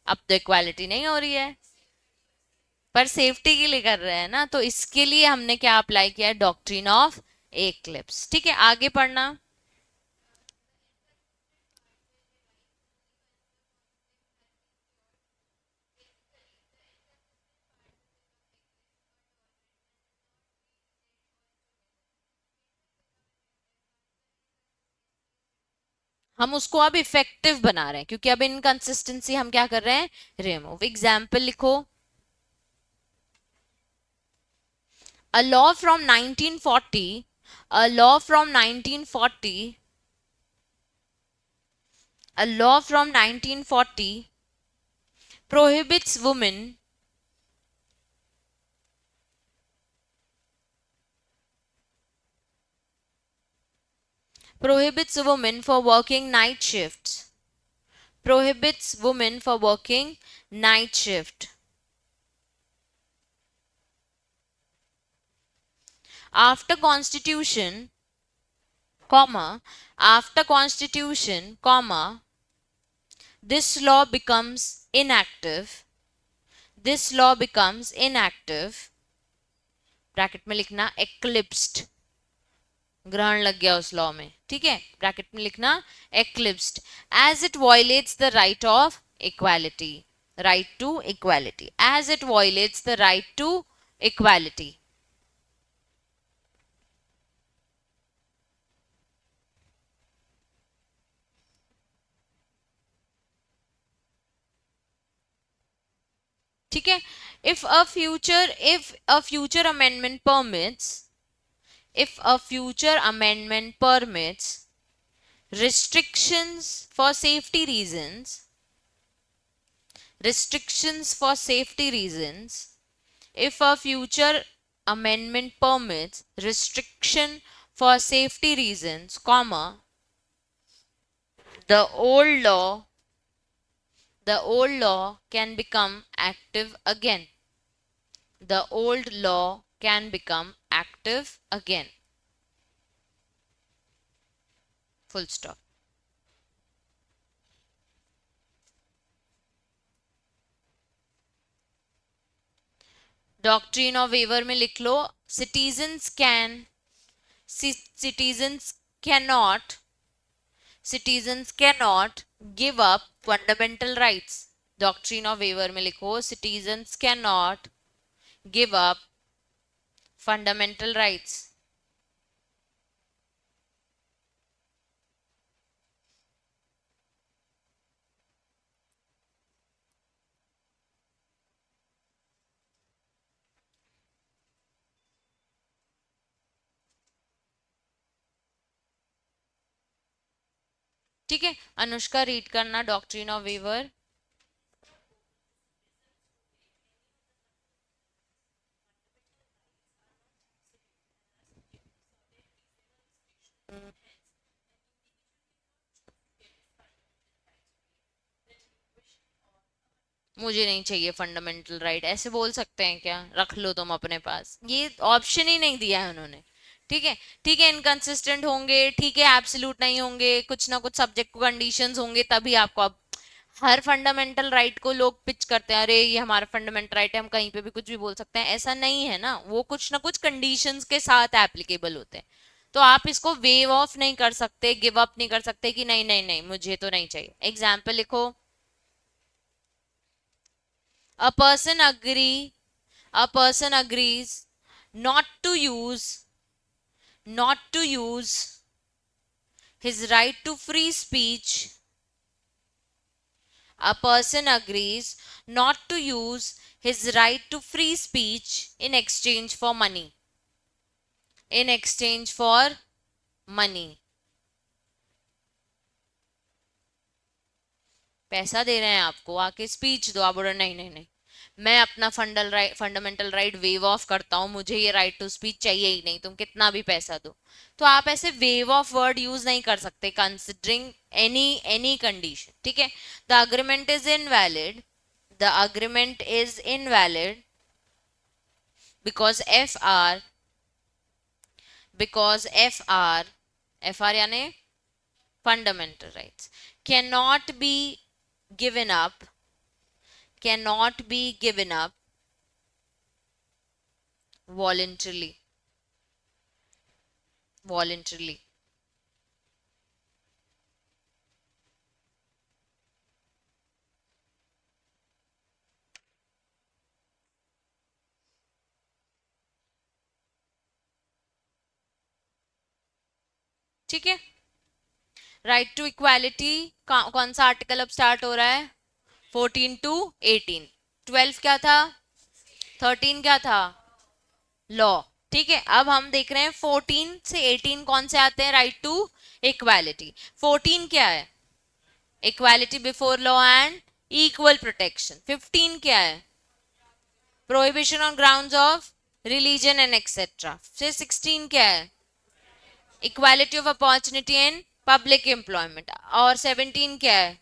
अब तो इक्वालिटी नहीं हो रही है, पर सेफ्टी के लिए कर रहे हैं ना, तो इसके लिए हमने क्या अप्लाई किया है, डॉक्ट्रिन ऑफ एक्लिप्स। ठीक है, आगे पढ़ना। हम उसको अब इफेक्टिव बना रहे हैं, क्योंकि अब इनकंसिस्टेंसी हम क्या कर रहे हैं, रिमूव। एग्जाम्पल लिखो, a law from 1940, a law from 1940, a law from 1940 prohibits women prohibits women for working night shifts, prohibits women for working night shift. After constitution, comma, after constitution, comma, this law becomes inactive, this law becomes inactive, bracket में लिखना eclipsed, ग्रहण लग गया उस law में, ठीक है, bracket में लिखना eclipsed, as it violates the right of equality, right to equality, as it violates the right to equality. ठीक है, if a future amendment permits, if a future amendment permits restrictions for safety reasons, restrictions for safety reasons, if a future amendment permits restriction for safety reasons, comma, the old law, the old law can become active again, the old law can become active again, full stop. Doctrine of waiver में लिख लो, citizens can, citizens cannot, citizens cannot give up fundamental rights. Doctrine of waiver में लिखो, citizens cannot give up fundamental rights. ठीक है, Anushka read करना doctrine of waiver. मुझे नहीं चाहिए फंडामेंटल राइट, ऐसे बोल सकते हैं क्या, रख लो तुम अपने पास, ये ऑप्शन ही नहीं दिया है उन्होंने। ठीक है, ठीक है, इनकंसिस्टेंट होंगे, ठीक है, एब्सोल्यूट नहीं होंगे, कुछ ना कुछ सब्जेक्ट को कंडीशंस होंगे, तभी आपको। अब हर फंडामेंटल राइट को लोग पिच करते हैं, अरे ये हमारा फंडामेंटल राइट है, हम कहीं पे भी कुछ भी बोल सकते हैं, ऐसा नहीं है ना, वो कुछ ना कुछ कंडीशंस के साथ एप्लीकेबल होते हैं। तो आप इसको वेव ऑफ नहीं कर सकते, गिव अप नहीं कर सकते कि नहीं नहीं नहीं मुझे तो नहीं चाहिए। एग्जाम्पल लिखो, a person agree, a person agrees not to use, not to use his right to free speech. A person agrees not to use his right to free speech in exchange for money. In exchange for money. पैसा दे रहे हैं आपको, आके speech दो, आप बोल रहे नहीं नहीं नहीं मैं अपना फंडामेंटल राइट वेव ऑफ करता हूं, मुझे ये राइट टू स्पीच चाहिए ही नहीं, तुम कितना भी पैसा दो। तो आप ऐसे वेव ऑफ वर्ड यूज नहीं कर सकते कंसिडरिंग एनी कंडीशन, ठीक है। The agreement is invalid, the agreement is invalid because F R, because F R यानी fundamental rights can not be given up, cannot be given up voluntarily, voluntarily। ठीक है। Right to equality कौन सा article अब start हो रहा है? 14 to 18। 12 क्या था? 13 क्या था? लॉ। ठीक है, अब हम देख रहे हैं 14 से 18 कौन से आते हैं? Right to equality. 14 क्या है? Equality before law and equal protection. 15 क्या है? Prohibition on grounds of religion and etcetera. फिर 16 क्या है? Equality of opportunity in public employment. और 17 क्या है?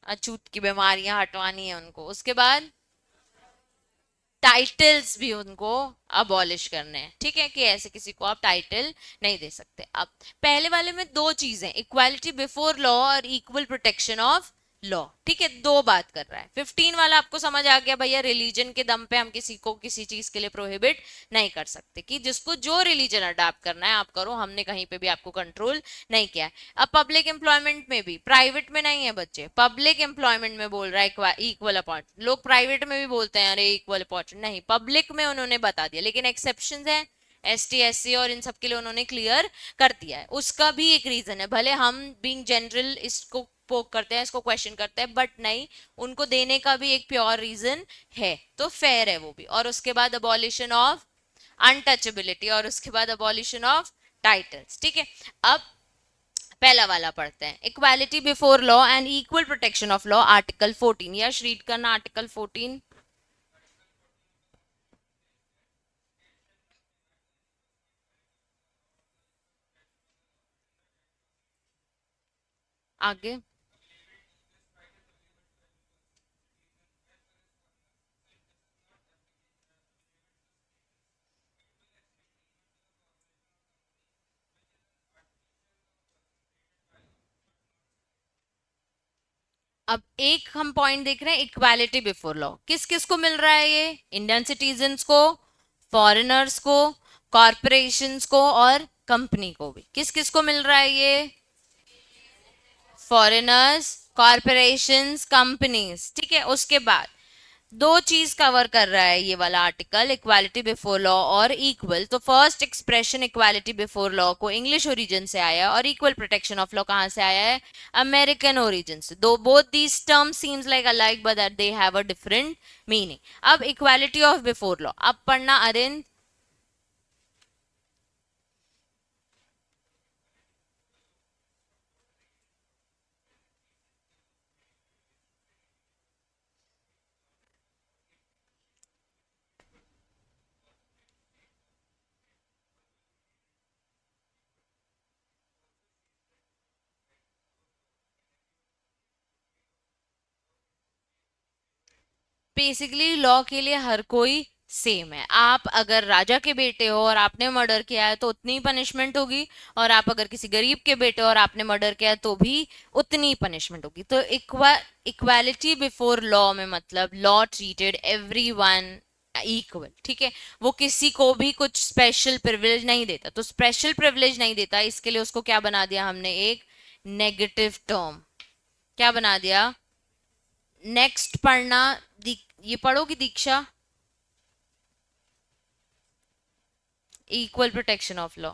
अछूत की बीमारियां हटवानी है उनको। उसके बाद टाइटल्स भी उनको अबॉलिश करने हैं, ठीक है, कि ऐसे किसी को आप टाइटल नहीं दे सकते। अब पहले वाले में दो चीजें, इक्वालिटी बिफोर लॉ और इक्वल प्रोटेक्शन ऑफ लॉ, ठीक है, दो बात कर रहा है। 15 वाला आपको समझ आ गया भैया, रिलीजन के दम पे हम किसी को किसी चीज के लिए प्रोहिबिट नहीं कर सकते, कि जिसको जो रिलीजन अडॉप्ट करना है आप करो, हमने कहीं पे भी आपको कंट्रोल नहीं किया है। अब पब्लिक एम्प्लॉयमेंट में भी, प्राइवेट में नहीं है बच्चे, पब्लिक एम्प्लॉयमेंट में बोल रहा है इक्वल अपॉर्चुनिटी। लोग प्राइवेट में भी बोलते हैं अरे इक्वल अपॉर्चुनिटी, नहीं, पब्लिक में उन्होंने बता दिया, लेकिन एक्सेप्शन है ST SC और इन सब के लिए उन्होंने क्लियर कर दिया है। उसका भी एक रीजन है, भले हम बीइंग जनरल इसको पोक करते हैं, इसको क्वेश्चन करते हैं, बट नहीं, उनको देने का भी एक प्योर रीजन है, तो फेयर है वो भी। और उसके बाद अबॉलिशन ऑफ अनटचेबिलिटी, और उसके बाद अबॉलिशन ऑफ टाइटल्स, ठीक है। अब पहला वाला पढ़ते हैं, equality before law and equal protection of law, article 14। Yash read करना आर्टिकल 14। आगे अब एक हम पॉइंट देख रहे हैं, इक्वालिटी बिफोर लॉ किस किस को मिल रहा है? ये इंडियन सिटीजन्स को, फॉरेनर्स को, कॉरपोरेशंस को और कंपनी को भी। किस किस को मिल रहा है ये? फॉरेनर्स, कॉरपोरेशंस, कंपनीज, ठीक है। उसके बाद दो चीज कवर कर रहा है ये वाला आर्टिकल, इक्वालिटी बिफोर लॉ और इक्वल। तो first expression equality before law को इंग्लिश ओरिजिन से आया, और इक्वल प्रोटेक्शन ऑफ लॉ कहां से आया है? अमेरिकन ओरिजिन से। दो both these terms seems like alike but that they have a different meaning. अब इक्वालिटी ऑफ बिफोर लॉ अब पढ़ना अरिंद। बेसिकली लॉ के लिए हर कोई सेम है। आप अगर राजा के बेटे हो और आपने मर्डर किया है तो उतनी पनिशमेंट होगी, और आप अगर किसी गरीब के बेटे हो और आपने मर्डर किया है तो भी उतनी पनिशमेंट होगी। तो इक्वालिटी बिफोर लॉ में मतलब लॉ ट्रीटेड एवरीवन इक्वल, ठीक है। वो किसी को भी कुछ स्पेशल प्रिविलेज नहीं देता, तो स्पेशल प्रिविलेज नहीं देता, इसके लिए उसको क्या बना दिया हमने, एक नेगेटिव टर्म। क्या बना दिया? नेक्स्ट पढ़ना, ये पढ़ोगी Diksha, equal protection of law.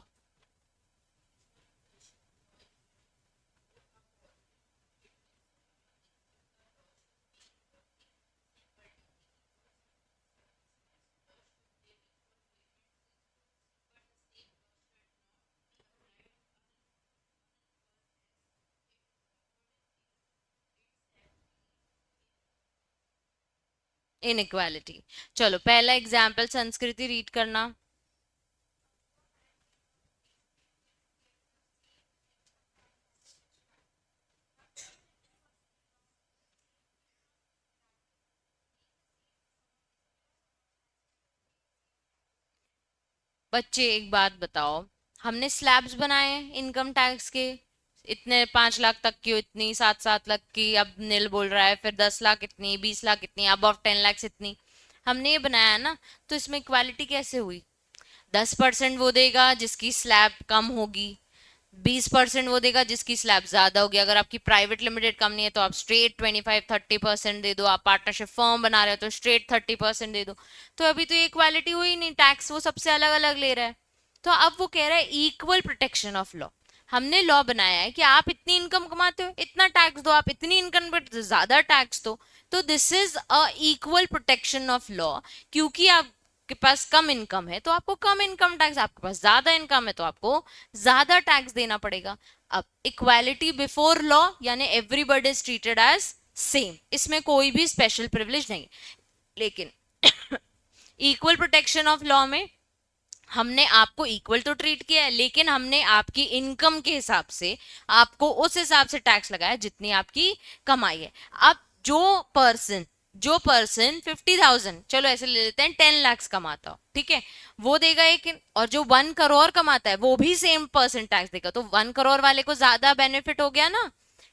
Inequality. चलो पहला एग्जाम्पल संस्कृति रीड करना। बच्चे एक बात बताओ, हमने स्लैब्स बनाए हैं इनकम टैक्स के, इतने 5 लाख तक की इतनी, 7-7 लाख की, अब नील बोल रहा है, फिर 10 लाख इतनी, 20 लाख इतनी, अब ऑफ 10 लाख इतनी, हमने ये बनाया ना। तो इसमें इक्वालिटी कैसे हुई? 10% वो देगा जिसकी स्लैब कम होगी, 20% वो देगा जिसकी स्लैब ज्यादा होगी। अगर आपकी प्राइवेट लिमिटेड कंपनी है तो आप स्ट्रेट 25-30% दे दो, आप पार्टनरशिप फर्म बना रहे हो तो स्ट्रेट 30% दे दो। तो अभी तो ये इक्वालिटी हुई नहीं, टैक्स वो सबसे अलग अलग ले रहा है। तो अब वो कह रहा है इक्वल प्रोटेक्शन ऑफ लॉ। हमने लॉ बनाया है कि आप इतनी इनकम कमाते हो इतना टैक्स दो, आप इतनी इनकम पर ज्यादा टैक्स दो। तो this is a equal protection of law, क्योंकि आप के पास कम इनकम है तो आपको कम इनकम टैक्स, आपके पास ज्यादा इनकम है तो आपको ज्यादा टैक्स देना पड़ेगा। अब इक्वालिटी बिफोर लॉ, यानी everybody is treated as same, इसमें कोई भी स्पेशल प्रिविलेज नहीं। लेकिन इक्वल प्रोटेक्शन ऑफ लॉ में हमने आपको इक्वल तो ट्रीट किया है, लेकिन हमने आपकी इनकम के हिसाब से आपको उस हिसाब से टैक्स लगाया जितनी आपकी कमाई है। अब जो पर्सन जो पर्सन 50,000, चलो ऐसे ले लेते हैं 10 लाख कमाता हो, ठीक है, वो देगा एक, और जो 1 करोड़ कमाता है वो भी सेम परसेंट टैक्स देगा। तो 1 करोड़ वाले को ज्यादा बेनिफिट हो गया ना,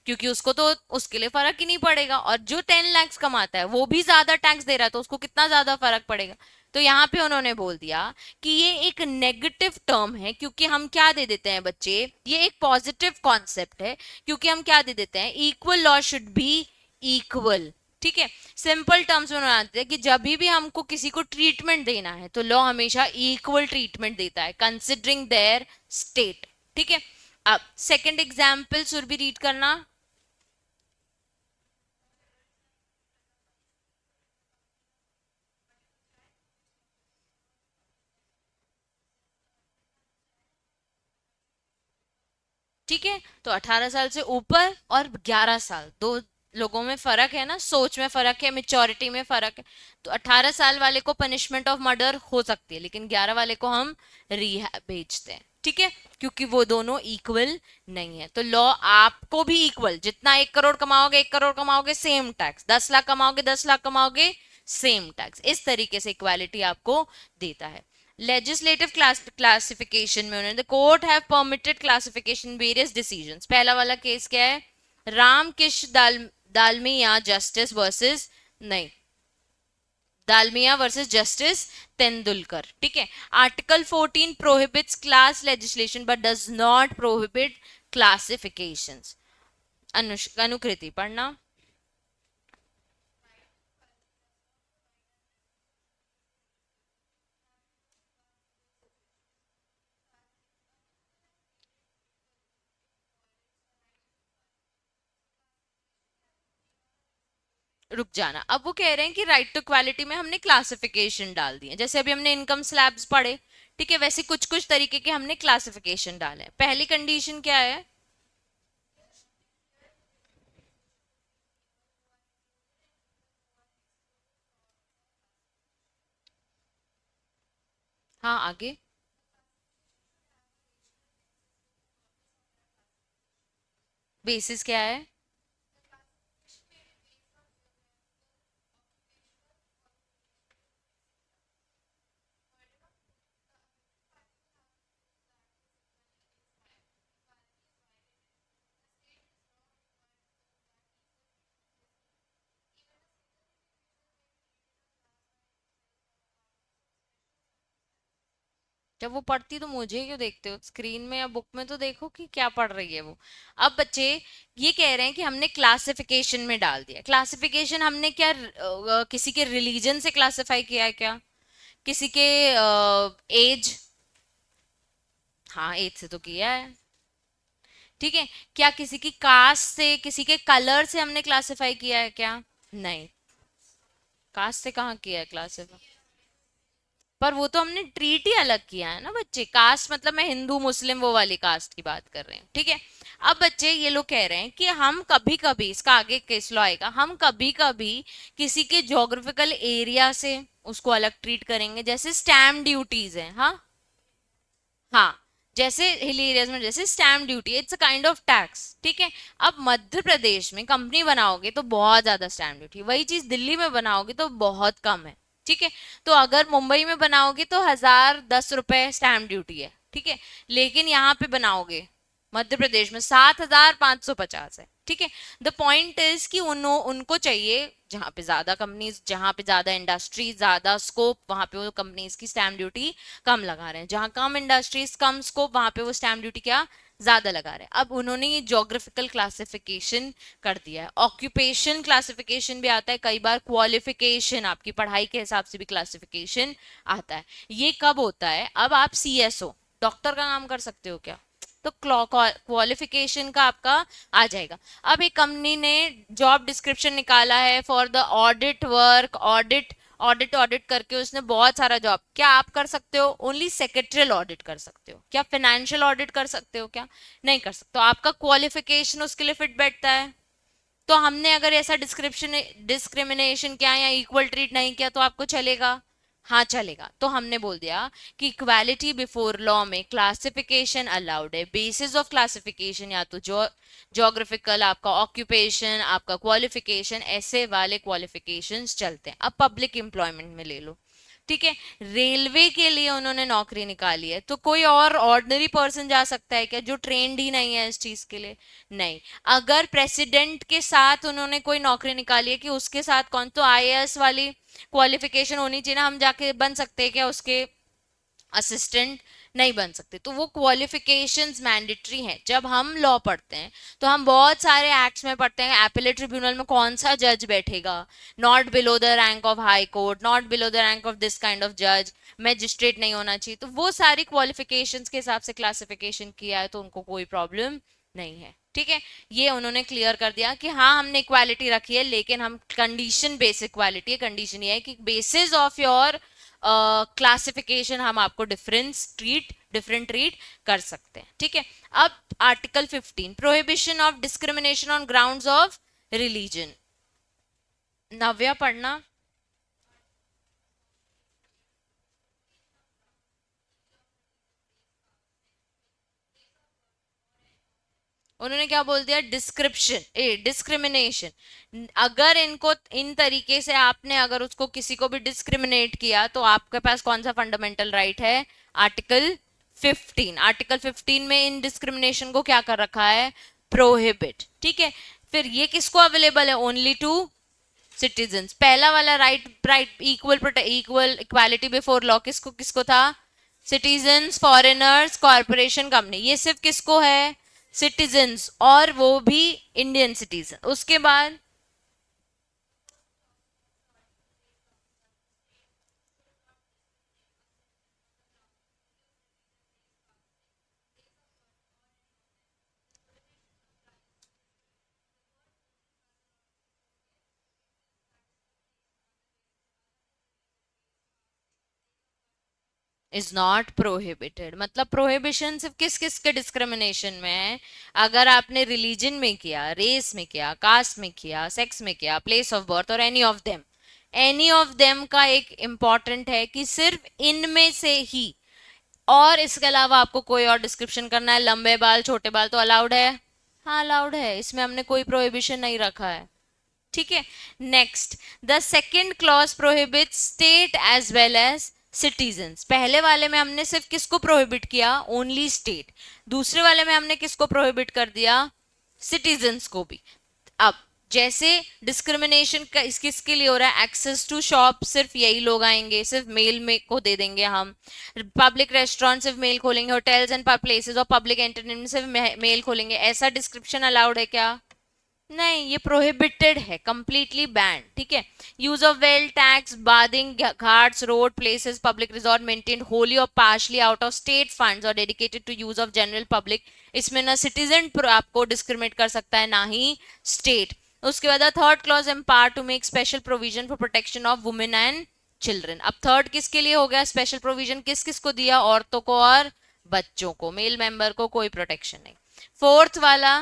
क्योंकि उसको तो उसके लिए फर्क ही नहीं पड़ेगा। और जो 10 लाख कमाता है वो भी ज्यादा टैक्स दे रहा है तो उसको कितना ज्यादा फर्क पड़ेगा। तो यहाँ पे उन्होंने बोल दिया कि ये एक नेगेटिव टर्म है, क्योंकि हम क्या दे देते हैं बच्चे, ये एक पॉजिटिव कॉन्सेप्ट है, क्योंकि हम क्या दे देते हैं, equal law should be equal, ठीक है। सिंपल टर्म्स में बनाते हैं कि जब भी हमको किसी को ट्रीटमेंट देना है तो लॉ हमेशा इक्वल ट्रीटमेंट देता है कंसिडरिंग देयर स्टेट, ठीक है। अब सेकंड एग्जाम्पल सुरभि रीड करना। ठीक है, तो 18 साल से ऊपर और 11 साल, दो लोगों में फर्क है ना, सोच में फर्क है, मेच्योरिटी में फर्क है। तो 18 साल वाले को पनिशमेंट ऑफ मर्डर हो सकती है, लेकिन 11 वाले को हम रिहैब भेजते हैं, ठीक है, क्योंकि वो दोनों इक्वल नहीं है। तो लॉ आपको भी इक्वल, जितना 1 करोड़ कमाओगे 1 करोड़ कमाओगे सेम टैक्स, 10 लाख कमाओगे 10 लाख कमाओगे सेम टैक्स, इस तरीके से इक्वालिटी आपको देता है। लेजिस्लेटिव क्लासिफिकेशन में उन्होंने, the court have permitted classification various decisions. पहला वाला केस क्या है, राम कृष्ण दालमिया जस्टिस वर्सेस, नहीं, दालमिया वर्सेस जस्टिस तेंदुलकर, ठीक है। Article 14 prohibits class legislation but does not prohibit classifications. Anukriti पढ़ना। रुक जाना, अब वो कह रहे हैं कि राइट टू क्वालिटी में हमने क्लासिफिकेशन डाल दिए, जैसे अभी हमने इनकम स्लैब्स पढ़े, ठीक है, वैसे कुछ कुछ तरीके के हमने क्लासिफिकेशन डाले। पहली कंडीशन क्या है? हाँ आगे। बेसिस क्या है? जब वो पढ़ती तो मुझे क्यों देखते हो, स्क्रीन में या बुक में तो देखो कि क्या पढ़ रही है वो। अब बच्चे ये कह रहे हैं कि हमने क्लासिफिकेशन में डाल दिया। क्लासिफिकेशन हमने क्या किसी के रिलीजन से क्लासिफाई किया है क्या, किसी के एज, हाँ एज से तो किया है, ठीक है। क्या किसी की कास्ट से, किसी के कलर से हमने क्लासिफाई किया है क्या, नहीं। कास्ट से कहाँ किया है क्लासिफाई, पर वो तो हमने ट्रीट ही अलग किया है ना बच्चे। कास्ट मतलब मैं हिंदू मुस्लिम वो वाली कास्ट की बात कर रही हूँ, ठीक है। अब बच्चे ये लोग कह रहे हैं कि हम कभी कभी, इसका आगे केस लॉ आएगा, हम कभी कभी किसी के ज्योग्राफिकल एरिया से उसको अलग ट्रीट करेंगे, जैसे स्टैम्प ड्यूटीज है, हाँ हाँ, जैसे हिल एरियाज में जैसे stamp duty, it's a kind of tax, ठीक है। अब मध्य प्रदेश में कंपनी बनाओगे तो बहुत ज्यादा स्टैम्प ड्यूटी, वही चीज दिल्ली में बनाओगे तो बहुत कम है, ठीक है। तो अगर मुंबई में बनाओगे तो 1010 रुपए स्टैम्प ड्यूटी है, ठीक है। लेकिन यहाँ पे बनाओगे मध्य प्रदेश में 7550 है, ठीक है। द पॉइंट इज कि उनको चाहिए जहां पे ज्यादा कंपनीज, जहां पे ज्यादा इंडस्ट्रीज, ज्यादा स्कोप, वहां पे वो कंपनीज की स्टैम्प ड्यूटी कम लगा रहे हैं। जहां कम इंडस्ट्रीज, कम स्कोप, वहां पे वो स्टैम्प ड्यूटी क्या ज्यादा लगा रहे हैं। अब उन्होंने ये जोग्राफिकल क्लासिफिकेशन कर दिया है। ऑक्यूपेशन क्लासिफिकेशन भी आता है कई बार, क्वालिफिकेशन आपकी पढ़ाई के हिसाब से भी क्लासिफिकेशन आता है। ये कब होता है, अब आप सीएसओ डॉक्टर का काम कर सकते हो क्या, तो क्वालिफिकेशन का आपका आ जाएगा। अब एक कंपनी ने जॉब डिस्क्रिप्शन निकाला है for the audit work, audit audit audit करके उसने बहुत सारा जॉब, क्या आप कर सकते हो, ओनली सेक्रेटरियल ऑडिट कर सकते हो क्या, फाइनेंशियल ऑडिट कर सकते हो क्या, नहीं कर सकते। तो आपका क्वालिफिकेशन उसके लिए फिट बैठता है। तो हमने अगर ऐसा डिस्क्रिमिनेशन किया या इक्वल ट्रीट नहीं किया तो आपको चलेगा, हाँ चलेगा। तो हमने बोल दिया कि इक्वालिटी बिफोर लॉ में क्लासिफिकेशन अलाउड है। बेसिस ऑफ क्लासिफिकेशन या तो जोग्राफिकल, आपका ऑक्यूपेशन, आपका क्वालिफिकेशन, ऐसे वाले क्वालिफिकेशंस चलते हैं। अब पब्लिक एम्प्लॉयमेंट में ले लो, ठीक है। रेलवे के लिए उन्होंने नौकरी निकाली है, तो कोई और ऑर्डिनरी पर्सन जा सकता है क्या जो ट्रेंड ही नहीं है इस चीज के लिए, नहीं। अगर प्रेसिडेंट के साथ उन्होंने कोई नौकरी निकाली है कि उसके साथ कौन, तो आईएएस वाली क्वालिफिकेशन होनी चाहिए ना, हम जाके बन सकते हैं क्या उसके असिस्टेंट, नहीं बन सकते। तो वो क्वालिफिकेशंस मैंडेटरी हैं। जब हम लॉ पढ़ते हैं तो हम बहुत सारे एक्ट्स में पढ़ते हैं एपेलेट ट्रिब्यूनल में कौन सा जज बैठेगा, not below the rank of high court, not below the rank of this kind of जज, मैजिस्ट्रेट नहीं होना चाहिए। तो वो सारी क्वालिफिकेशंस के हिसाब से क्लासिफिकेशन किया है, तो उनको कोई प्रॉब्लम नहीं है, ठीक है। ये उन्होंने क्लियर कर दिया कि हाँ हमने इक्वालिटी रखी है, लेकिन हम कंडीशन बेसिक इक्वालिटी है। कंडीशन ये है कि बेसिस ऑफ योर क्लासिफिकेशन हम आपको डिफरेंट ट्रीट कर सकते हैं, ठीक है। अब article 15, prohibition of discrimination on grounds of religion, Navya पढ़ना। उन्होंने क्या बोल दिया, डिस्क्रिमिनेशन। अगर इनको इन तरीके से आपने अगर उसको किसी को भी डिस्क्रिमिनेट किया तो आपके पास कौन सा फंडामेंटल राइट है, आर्टिकल 15। आर्टिकल 15 में इन डिस्क्रिमिनेशन को क्या कर रखा है, प्रोहिबिट, ठीक है। फिर ये किसको अवेलेबल है, ओनली टू सिटीजन्स। पहला वाला right equal equality before law किसको किसको था, सिटीजन्स, फॉरेनर्स, कॉरपोरेशन, कंपनी, ये सिर्फ किसको है, सिटीजन्स, और वो भी इंडियन सिटीजन। उसके बाद इज नॉट प्रोहिबिटेड, मतलब प्रोहिबिशन सिर्फ किस किस के डिस्क्रिमिनेशन में है, अगर आपने रिलीजन में किया, रेस में किया, कास्ट में किया, सेक्स में किया, प्लेस ऑफ बर्थ, और एनी ऑफ देम का एक इंपॉर्टेंट है कि सिर्फ इनमें से ही, और इसके अलावा आपको कोई और डिस्क्रिप्शन करना है, लंबे बाल छोटे बाल तो अलाउड है, हाँ अलाउड है, इसमें हमने कोई प्रोहिबिशन नहीं रखा है, ठीक है। Next, the second clause prohibit state as well as citizens. पहले वाले में हमने सिर्फ किसको प्रोहिबिट किया, ओनली स्टेट। दूसरे वाले में हमने किसको प्रोहिबिट कर दिया, सिटीजन्स को भी। अब जैसे डिस्क्रिमिनेशन किसके लिए हो रहा है, एक्सेस टू शॉप सिर्फ यही लोग आएंगे, सिर्फ मेल में को दे देंगे हम, पब्लिक रेस्टोरेंट सिर्फ मेल खोलेंगे, hotels and places of public entertainment सिर्फ मेल खोलेंगे, ऐसा डिस्क्रिप्शन अलाउड है क्या? नहीं, ये प्रोहिबिटेड है, कंप्लीटली बैंड, ठीक है। Use of well tanks, bathing ghats, road, places, public resort maintained wholly और partially out of state funds और dedicated to use of general public, इसमें ना सिटीजन आपको डिस्क्रिमिनेट कर सकता है ना ही स्टेट। उसके बाद third clause empower to make special provision for protection of women and children. अब थर्ड किसके लिए हो गया स्पेशल प्रोविजन, किस किस को दिया, औरतों को और बच्चों को, मेल मेंबर को कोई प्रोटेक्शन नहीं। फोर्थ वाला,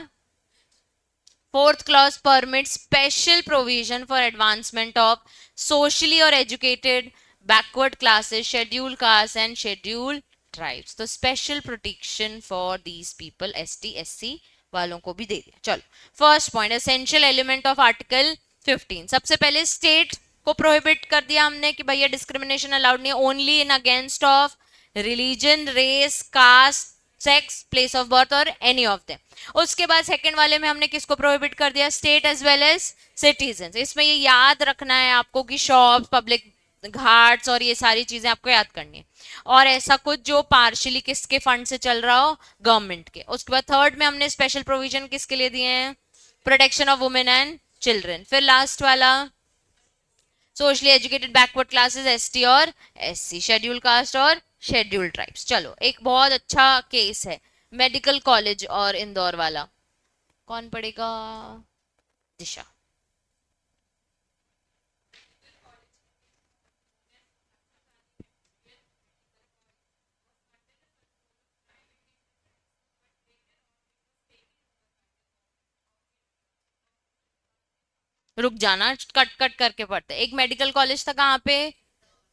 fourth clause permits special provision for advancement of socially or educated backward classes, scheduled castes and scheduled tribes. तो special protection for these people, ST SC वालों को भी दे दिया। चलो first point, essential element of article 15। सबसे पहले state को prohibit कर दिया हमने कि भैया डिस्क्रिमिनेशन अलाउड नहीं, only in against of religion, race, caste, sex, place of birth और एनी ऑफ देम। उसके बाद सेकंड वाले में हमने किसको प्रोहिबिट कर दिया, state as well as citizen. इसमें ये याद रखना है आपको कि शॉप, पब्लिक घाट्स और ये सारी चीजें आपको याद करनी है, और ऐसा कुछ जो पार्शियली किसके फंड से चल रहा हो, गवर्नमेंट के। उसके बाद थर्ड में हमने स्पेशल प्रोविजन किसके लिए दिए हैं, protection of women and children. फिर लास्ट वाला socially educated backward classes, ST और एससी, शेड्यूल कास्ट और शेड्यूल ट्राइब्स। चलो एक बहुत अच्छा केस है, मेडिकल कॉलेज और इंदौर वाला, कौन पढ़ेगा? दिशा। रुक जाना, कट कट करके पढ़ते। एक मेडिकल कॉलेज था कहाँ पे,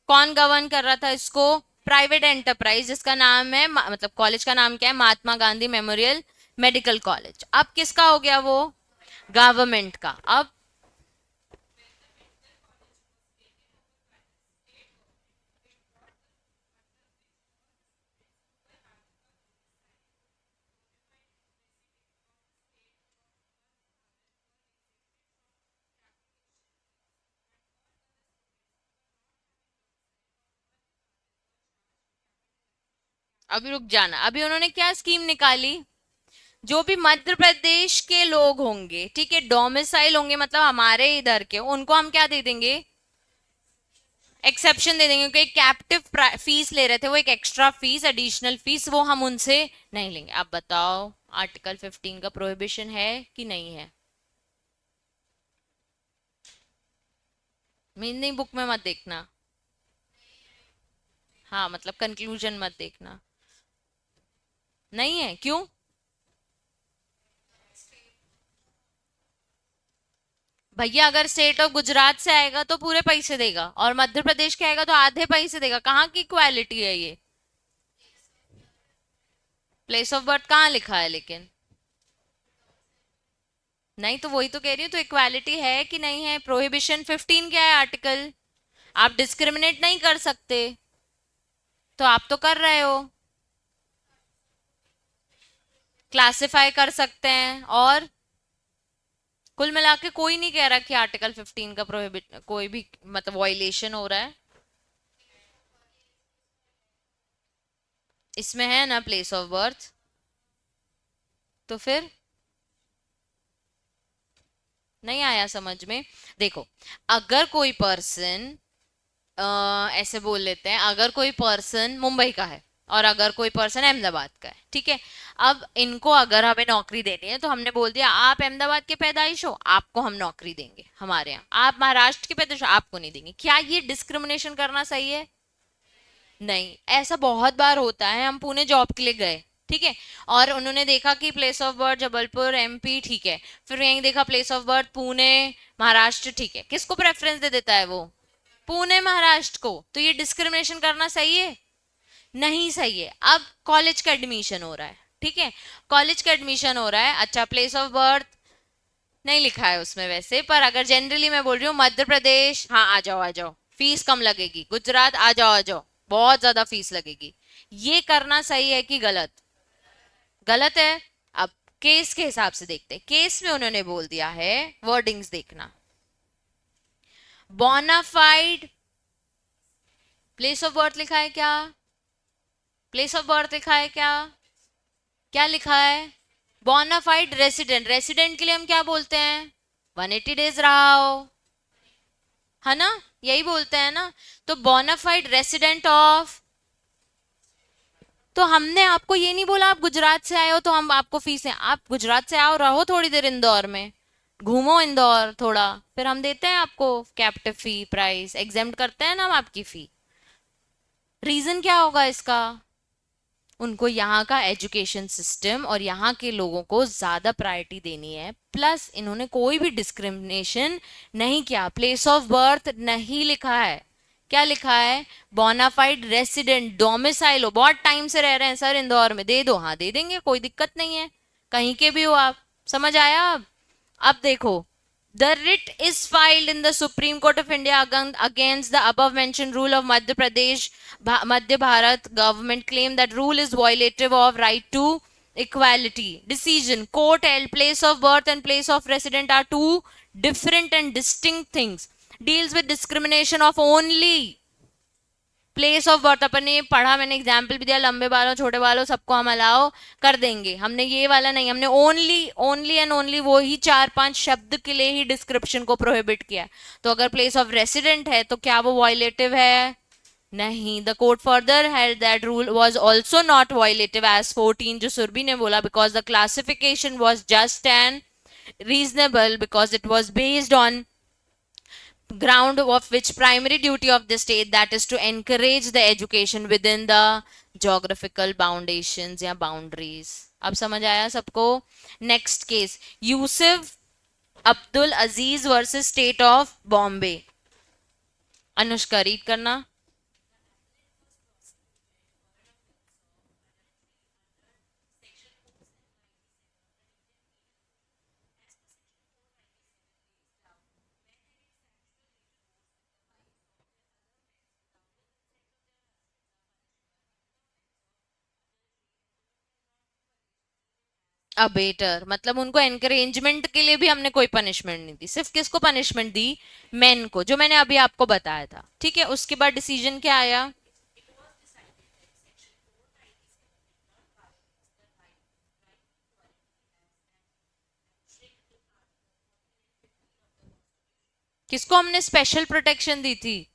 कौन गवर्न कर रहा था इसको, प्राइवेट एंटरप्राइज, जिसका नाम है मतलब कॉलेज का नाम क्या है, Mahatma Gandhi memorial medical college. अब किसका हो गया वो, गवर्नमेंट का। अभी रुक जाना, अभी उन्होंने क्या स्कीम निकाली, जो भी मध्य प्रदेश के लोग होंगे, ठीक है, डोमिसाइल होंगे मतलब हमारे इधर के, उनको हम क्या दे देंगे, एक्सेप्शन दे देंगे, क्योंकि कैप्टिव फीस ले रहे थे वो, एक एक्स्ट्रा फीस, एडिशनल फीस, वो हम उनसे नहीं लेंगे। अब बताओ आर्टिकल 15 का प्रोहिबिशन है कि नहीं है? मीनिंग बुक में मत देखना, हाँ मतलब कंक्लूजन मत देखना। नहीं है, क्यों? भैया अगर स्टेट ऑफ गुजरात से आएगा तो पूरे पैसे देगा, और मध्य प्रदेश के आएगा तो आधे पैसे देगा। कहाँ की इक्वालिटी है ये? प्लेस ऑफ बर्थ कहाँ लिखा है लेकिन? नहीं तो वही तो कह रही हूँ, तो इक्वालिटी है कि नहीं है? प्रोहिबिशन 15 क्या है आर्टिकल, आप डिस्क्रिमिनेट नहीं कर सकते, तो आप तो कर रहे हो, क्लासिफाई कर सकते हैं। और कुल मिला के कोई नहीं कह रहा कि आर्टिकल 15 का प्रोहिबिट कोई भी मतलब वायलेशन हो रहा है। इसमें है ना प्लेस ऑफ बर्थ, तो फिर नहीं आया समझ में? देखो, अगर कोई पर्सन ऐसे बोल लेते हैं, अगर कोई पर्सन मुंबई का है और अगर कोई पर्सन अहमदाबाद का है, ठीक है, अब इनको अगर हमें नौकरी देनी है तो हमने बोल दिया आप अहमदाबाद के पैदाइश हो, आपको हम नौकरी देंगे हमारे यहाँ, आप महाराष्ट्र के पैदाइश हो, आपको नहीं देंगे। क्या ये डिस्क्रिमिनेशन करना सही है? नहीं, ऐसा बहुत बार होता है। हम पुणे जॉब के लिए गए, ठीक है, और उन्होंने देखा कि place of birth Jabalpur MP, ठीक है, फिर यहीं देखा place of birth Pune Maharashtra, ठीक है, किसको प्रेफरेंस दे देता है वो, पुणे महाराष्ट्र को। तो ये डिस्क्रिमिनेशन करना सही है? नहीं सही है। अब कॉलेज का एडमिशन हो रहा है, ठीक है, कॉलेज का एडमिशन हो रहा है, अच्छा प्लेस ऑफ बर्थ नहीं लिखा है उसमें वैसे, पर अगर जनरली मैं बोल रही हूँ मध्य प्रदेश, हाँ आ जाओ आ जाओ, फीस कम लगेगी, गुजरात आ जाओ बहुत ज्यादा फीस लगेगी। ये करना सही है कि गलत? गलत है। अब केस के हिसाब से देखते हैं। केस में उन्होंने बोल दिया है, वर्डिंग्स देखना, बोनाफाइड, प्लेस ऑफ बर्थ लिखा है क्या, प्लेस ऑफ बर्थ लिखा है क्या, क्या लिखा है, बोनाफाइड रेसिडेंट, रेसिडेंट के लिए हम क्या बोलते हैं, 180 डेज रहा हो, है ना, यही बोलते हैं ना। तो बोनाफाइड रेसिडेंट ऑफ, तो हमने आपको ये नहीं बोला आप गुजरात से आए हो तो हम आपको फीस है, आप गुजरात से आओ, रहो थोड़ी देर इंदौर में, घूमो इंदौर थोड़ा, फिर हम देते हैं आपको कैप्टिव फी प्राइस, एग्जेम्प्ट करते हैं ना हम आपकी फी। रीजन क्या होगा इसका, उनको यहाँ का एजुकेशन सिस्टम और यहाँ के लोगों को ज्यादा प्रायोरिटी देनी है, प्लस इन्होंने कोई भी डिस्क्रिमिनेशन नहीं किया, प्लेस ऑफ बर्थ नहीं लिखा है, क्या लिखा है, बोनाफाइड रेसिडेंट, डोमिसाइल हो, बहुत टाइम से रह रहे हैं सर इंदौर में, दे दो, हाँ दे देंगे, कोई दिक्कत नहीं है, कहीं के भी हो आप, समझ आया। अब देखो, the writ is filed in the Supreme Court of India against the above mentioned rule of Madhya Pradesh. Madhya Bharat government claim that rule is violative of right to equality. Decision: court held place of birth and place of resident are two different and distinct things. Deals with discrimination of only place of birth. अपन ने ये पढ़ा, मैंने example भी दिया, लंबे बालों छोटे बालों सबको हम अलाउ कर देंगे, हमने ये वाला नहीं, हमने ओनली ओनली एंड ओनली वो ही 4-5 शब्द के लिए ही डिस्क्रिप्शन को प्रोहिबिट किया। तो अगर प्लेस ऑफ रेसिडेंट है तो क्या वो वायलेटिव है, नहीं। The court further held that rule was also not violative as 14, जो सुरभि ने बोला, because the classification was just and reasonable because it was based on ground of which primary duty of the state, that is to encourage the education within the geographical foundations या boundaries। अब समझ आया सबको। Next case, Yusuf Abdul Aziz versus state of Bombay. Anushka read करना। Abettor मतलब उनको encouragement के लिए भी हमने कोई पनिशमेंट नहीं दी, सिर्फ किसको पनिशमेंट दी, मेन को, जो मैंने अभी आपको बताया था, ठीक है। उसके बाद डिसीजन क्या आया, किसको हमने स्पेशल प्रोटेक्शन दी थी,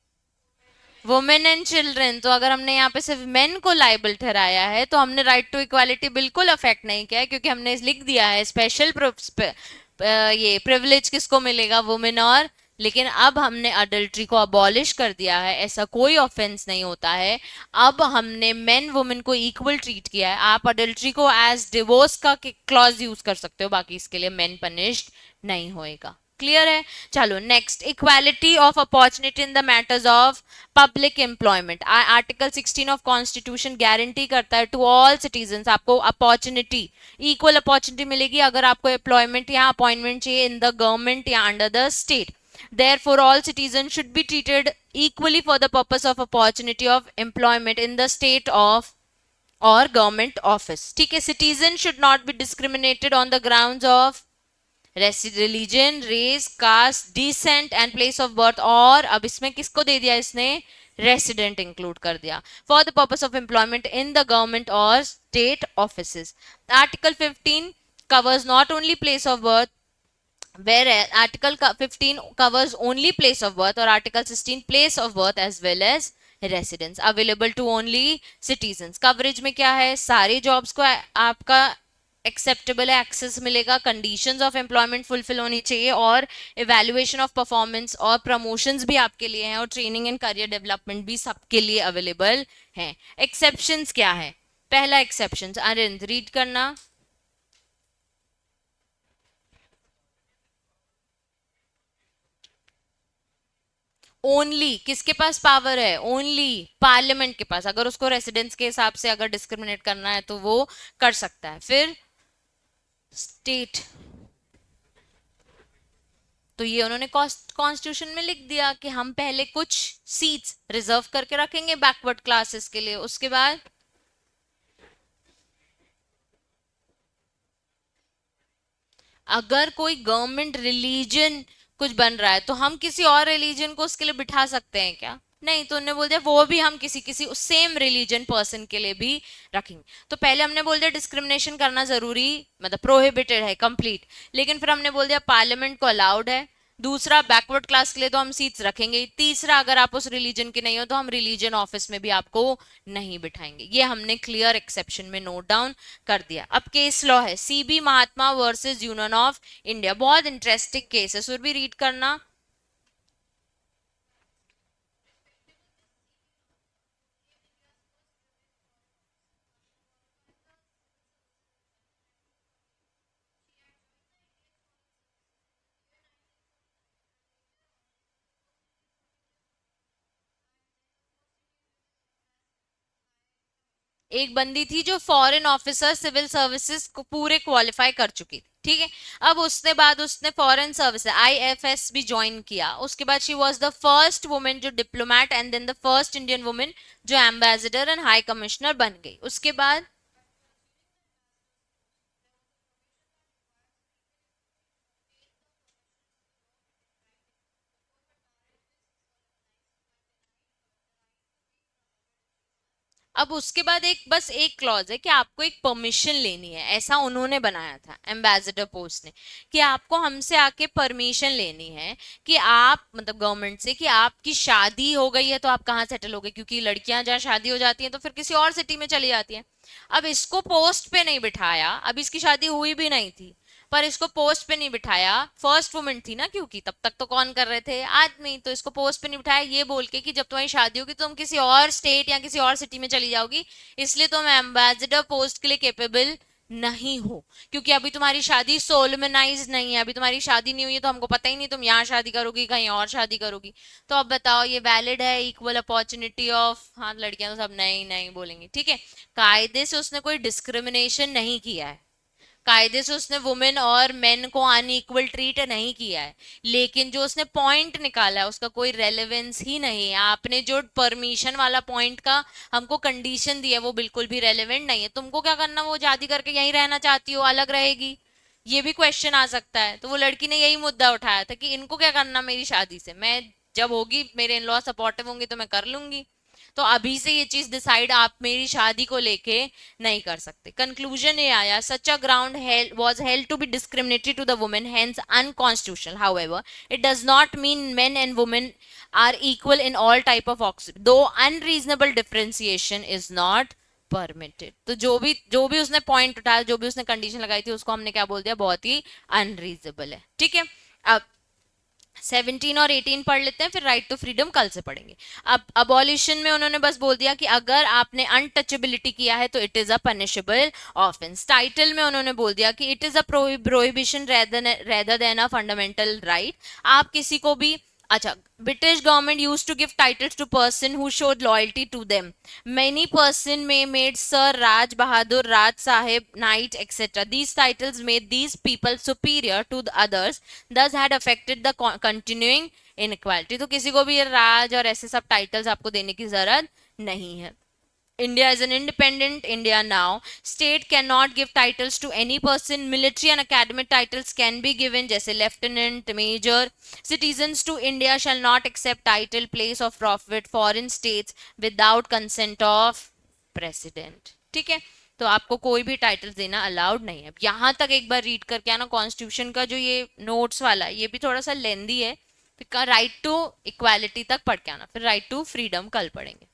वुमेन एंड चिल्ड्रन। तो अगर हमने यहाँ पे सिर्फ मेन को लाइबल ठहराया है तो हमने राइट टू इक्वालिटी बिल्कुल अफेक्ट नहीं किया है, क्योंकि हमने लिख दिया है स्पेशल ये प्रिविलेज किसको मिलेगा, वुमेन और, लेकिन अब हमने अडल्ट्री को अबॉलिश कर दिया है, ऐसा कोई ऑफेंस नहीं होता है। अब हमने मेन वुमेन को इक्वल ट्रीट किया है। आप अडल्ट्री को एज डिवोर्स का क्लॉज यूज कर सकते हो, बाकी इसके लिए मेन पनिश्ड नहीं होएगा। क्लियर है। चलो next, equality of opportunity in the matters of public employment. Article 16 of constitution guarantee करता है टू ऑल सिटीजन आपको अपॉर्चुनिटी, इक्वल अपॉर्चुनिटी मिलेगी अगर आपको एम्प्लॉयमेंट या अपॉइंटमेंट चाहिए इन द गवर्नमेंट या under the state. Therefore, all citizens should be treated equally for the purpose of opportunity of employment in the state of or government office। ठीक है, citizens should not be discriminated on the grounds of religion, race, caste, descent and place of birth. और अब इसमें किसको दे दिया इसने, resident include कर दिया, for the purpose of employment in the government और state offices. Article 15 covers not only place of birth, where article 15 covers only place of birth, और article 16 place of birth as well as residence available to only citizens। Coverage में क्या है, सारी jobs को आपका acceptable access मिलेगा, conditions of employment fulfil होनी चाहिए, और इवैल्यूएशन ऑफ परफॉर्मेंस और प्रमोशंस भी आपके लिए हैं, और ट्रेनिंग एंड करियर डेवलपमेंट भी सबके लिए अवेलेबल है। एक्सेप्शंस क्या है, पहला एक्सेप्शन, अरिंद रीड करना। ओनली किसके पास पावर है, ओनली पार्लियामेंट के पास, अगर उसको रेसिडेंस के हिसाब से अगर डिस्क्रिमिनेट करना है तो वो कर सकता है। फिर स्टेट, तो ये उन्होंने कॉन्स्टिट्यूशन में लिख दिया कि हम पहले कुछ सीट्स रिजर्व करके रखेंगे बैकवर्ड क्लासेस के लिए, उसके बाद अगर कोई गवर्नमेंट रिलीजन कुछ बन रहा है तो हम किसी और रिलीजन को उसके लिए बिठा सकते हैं क्या? नहीं, तो उन्होंने बोल दिया वो भी हम किसी किसी सेम रिलीजन पर्सन के लिए भी रखेंगे। तो पहले हमने बोल दिया डिस्क्रिमिनेशन करना जरूरी, मतलब प्रोहिबिटेड है कंप्लीट, लेकिन फिर हमने बोल दिया पार्लियामेंट को अलाउड है। दूसरा, बैकवर्ड क्लास के लिए तो हम सीट्स रखेंगे। तीसरा, अगर आप उस रिलीजन के नहीं हो तो हम रिलीजन ऑफिस में भी आपको नहीं बिठाएंगे। ये हमने क्लियर एक्सेप्शन में नोट डाउन कर दिया। अब केस लॉ है CB Mahatma versus union of India, बहुत इंटरेस्टिंग केस है, सुर भी रीड करना। एक बंदी थी जो फॉरेन ऑफिसर सिविल सर्विसेज को पूरे क्वालिफाई कर चुकी थी, ठीक है। अब उसने बाद उसने फॉरेन सर्विस आईएफएस भी ज्वाइन किया। उसके बाद she was the first women जो diplomat and then the first Indian women जो एम्बेसडर एंड हाई कमिश्नर बन गई। उसके बाद अब उसके बाद एक बस एक क्लॉज है कि आपको एक परमिशन लेनी है, ऐसा उन्होंने बनाया था एम्बेसडर पोस्ट ने, कि आपको हमसे आके परमिशन लेनी है कि आप, मतलब गवर्नमेंट से, कि आपकी शादी हो गई है तो आप कहाँ सेटल हो गए, क्योंकि लड़कियां जहाँ शादी हो जाती हैं तो फिर किसी और सिटी में चली जाती हैं। अब इसको पोस्ट पे नहीं बिठाया, अब इसकी शादी हुई भी नहीं थी, पर इसको पोस्ट पे नहीं बिठाया, फर्स्ट वुमेन थी ना, क्योंकि तब तक तो कौन कर रहे थे, आदमी, तो इसको पोस्ट पे नहीं बिठाया ये बोल के कि जब तुम्हारी शादी होगी तो तुम किसी और स्टेट या किसी और सिटी में चली जाओगी, इसलिए तुम एम्बेसडर पोस्ट के लिए कैपेबल नहीं हो, क्योंकि अभी तुम्हारी शादी सोलमनाइज नहीं है, अभी तुम्हारी शादी नहीं हुई है, तो हमको पता ही नहीं तुम यहाँ शादी करोगी कहीं और शादी करोगी। तो अब बताओ ये वैलिड है, इक्वल अपॉर्चुनिटी ऑफ, हाँ लड़कियां तो सब नहीं नहीं बोलेंगी, ठीक है। कायदे से उसने कोई डिस्क्रिमिनेशन नहीं किया है, कायदे से उसने वुमेन और मेन को अनइक्वल ट्रीट नहीं किया है, लेकिन जो उसने पॉइंट निकाला है उसका कोई रेलेवेंस ही नहीं है। आपने जो परमिशन वाला पॉइंट का हमको कंडीशन दिया है वो बिल्कुल भी रेलेवेंट नहीं है। तुमको क्या करना, वो शादी करके यहीं रहना चाहती हो, अलग रहेगी, ये भी क्वेश्चन आ सकता है। तो वो लड़की ने यही मुद्दा उठाया था कि इनको क्या करना मेरी शादी से, मैं जब होगी मेरे इन लॉ सपोर्टिव होंगे तो मैं कर लूंगी। तो अभी से ये चीज डिसाइड आप मेरी शादी को लेके नहीं कर सकते। कंक्लूजन ये आया, सच अ ground was held to be discriminatory to the women, hence unconstitutional. However, it does not mean men and women are equal in all type of occupation, though unreasonable differentiation is not permitted. तो जो भी उसने point उठाया, जो भी उसने condition लगाई थी, उसको हमने क्या बोल दिया, बहुत ही अनरीजनेबल है, ठीक है। अब 17 और 18 पढ़ लेते हैं, फिर राइट टू फ्रीडम कल से पढ़ेंगे। अब अबॉलिशन में उन्होंने बस बोल दिया कि अगर आपने अनटचेबिलिटी किया है तो it is a punishable offence. Title में उन्होंने बोल दिया कि it is a prohibition rather than a fundamental right. आप किसी को भी, अच्छा, British government used to give titles to person who showed loyalty to them. Many person may made Sir, Raj Bahadur, Raj Sahib, Knight, etc. These titles made these people superior to the others, thus had affected the continuing inequality. तो किसी को भी ये राज और ऐसे सब titles आपको देने की जरूरत नहीं है। India is an independent India now. State cannot give titles to any person. Military and academic titles can be given, जैसे lieutenant, major. Citizens to India shall not accept title, place of profit, foreign states without consent of president. ठीक है, तो आपको कोई भी title देना allowed नहीं है। यहाँ तक एक बार रीड करके आना, कॉन्स्टिट्यूशन का जो ये नोट्स वाला ये भी थोड़ा सा लेंदी है। फिर राइट टू इक्वालिटी तक पढ़ के आना, फिर राइट टू फ्रीडम कल पढ़ेंगे।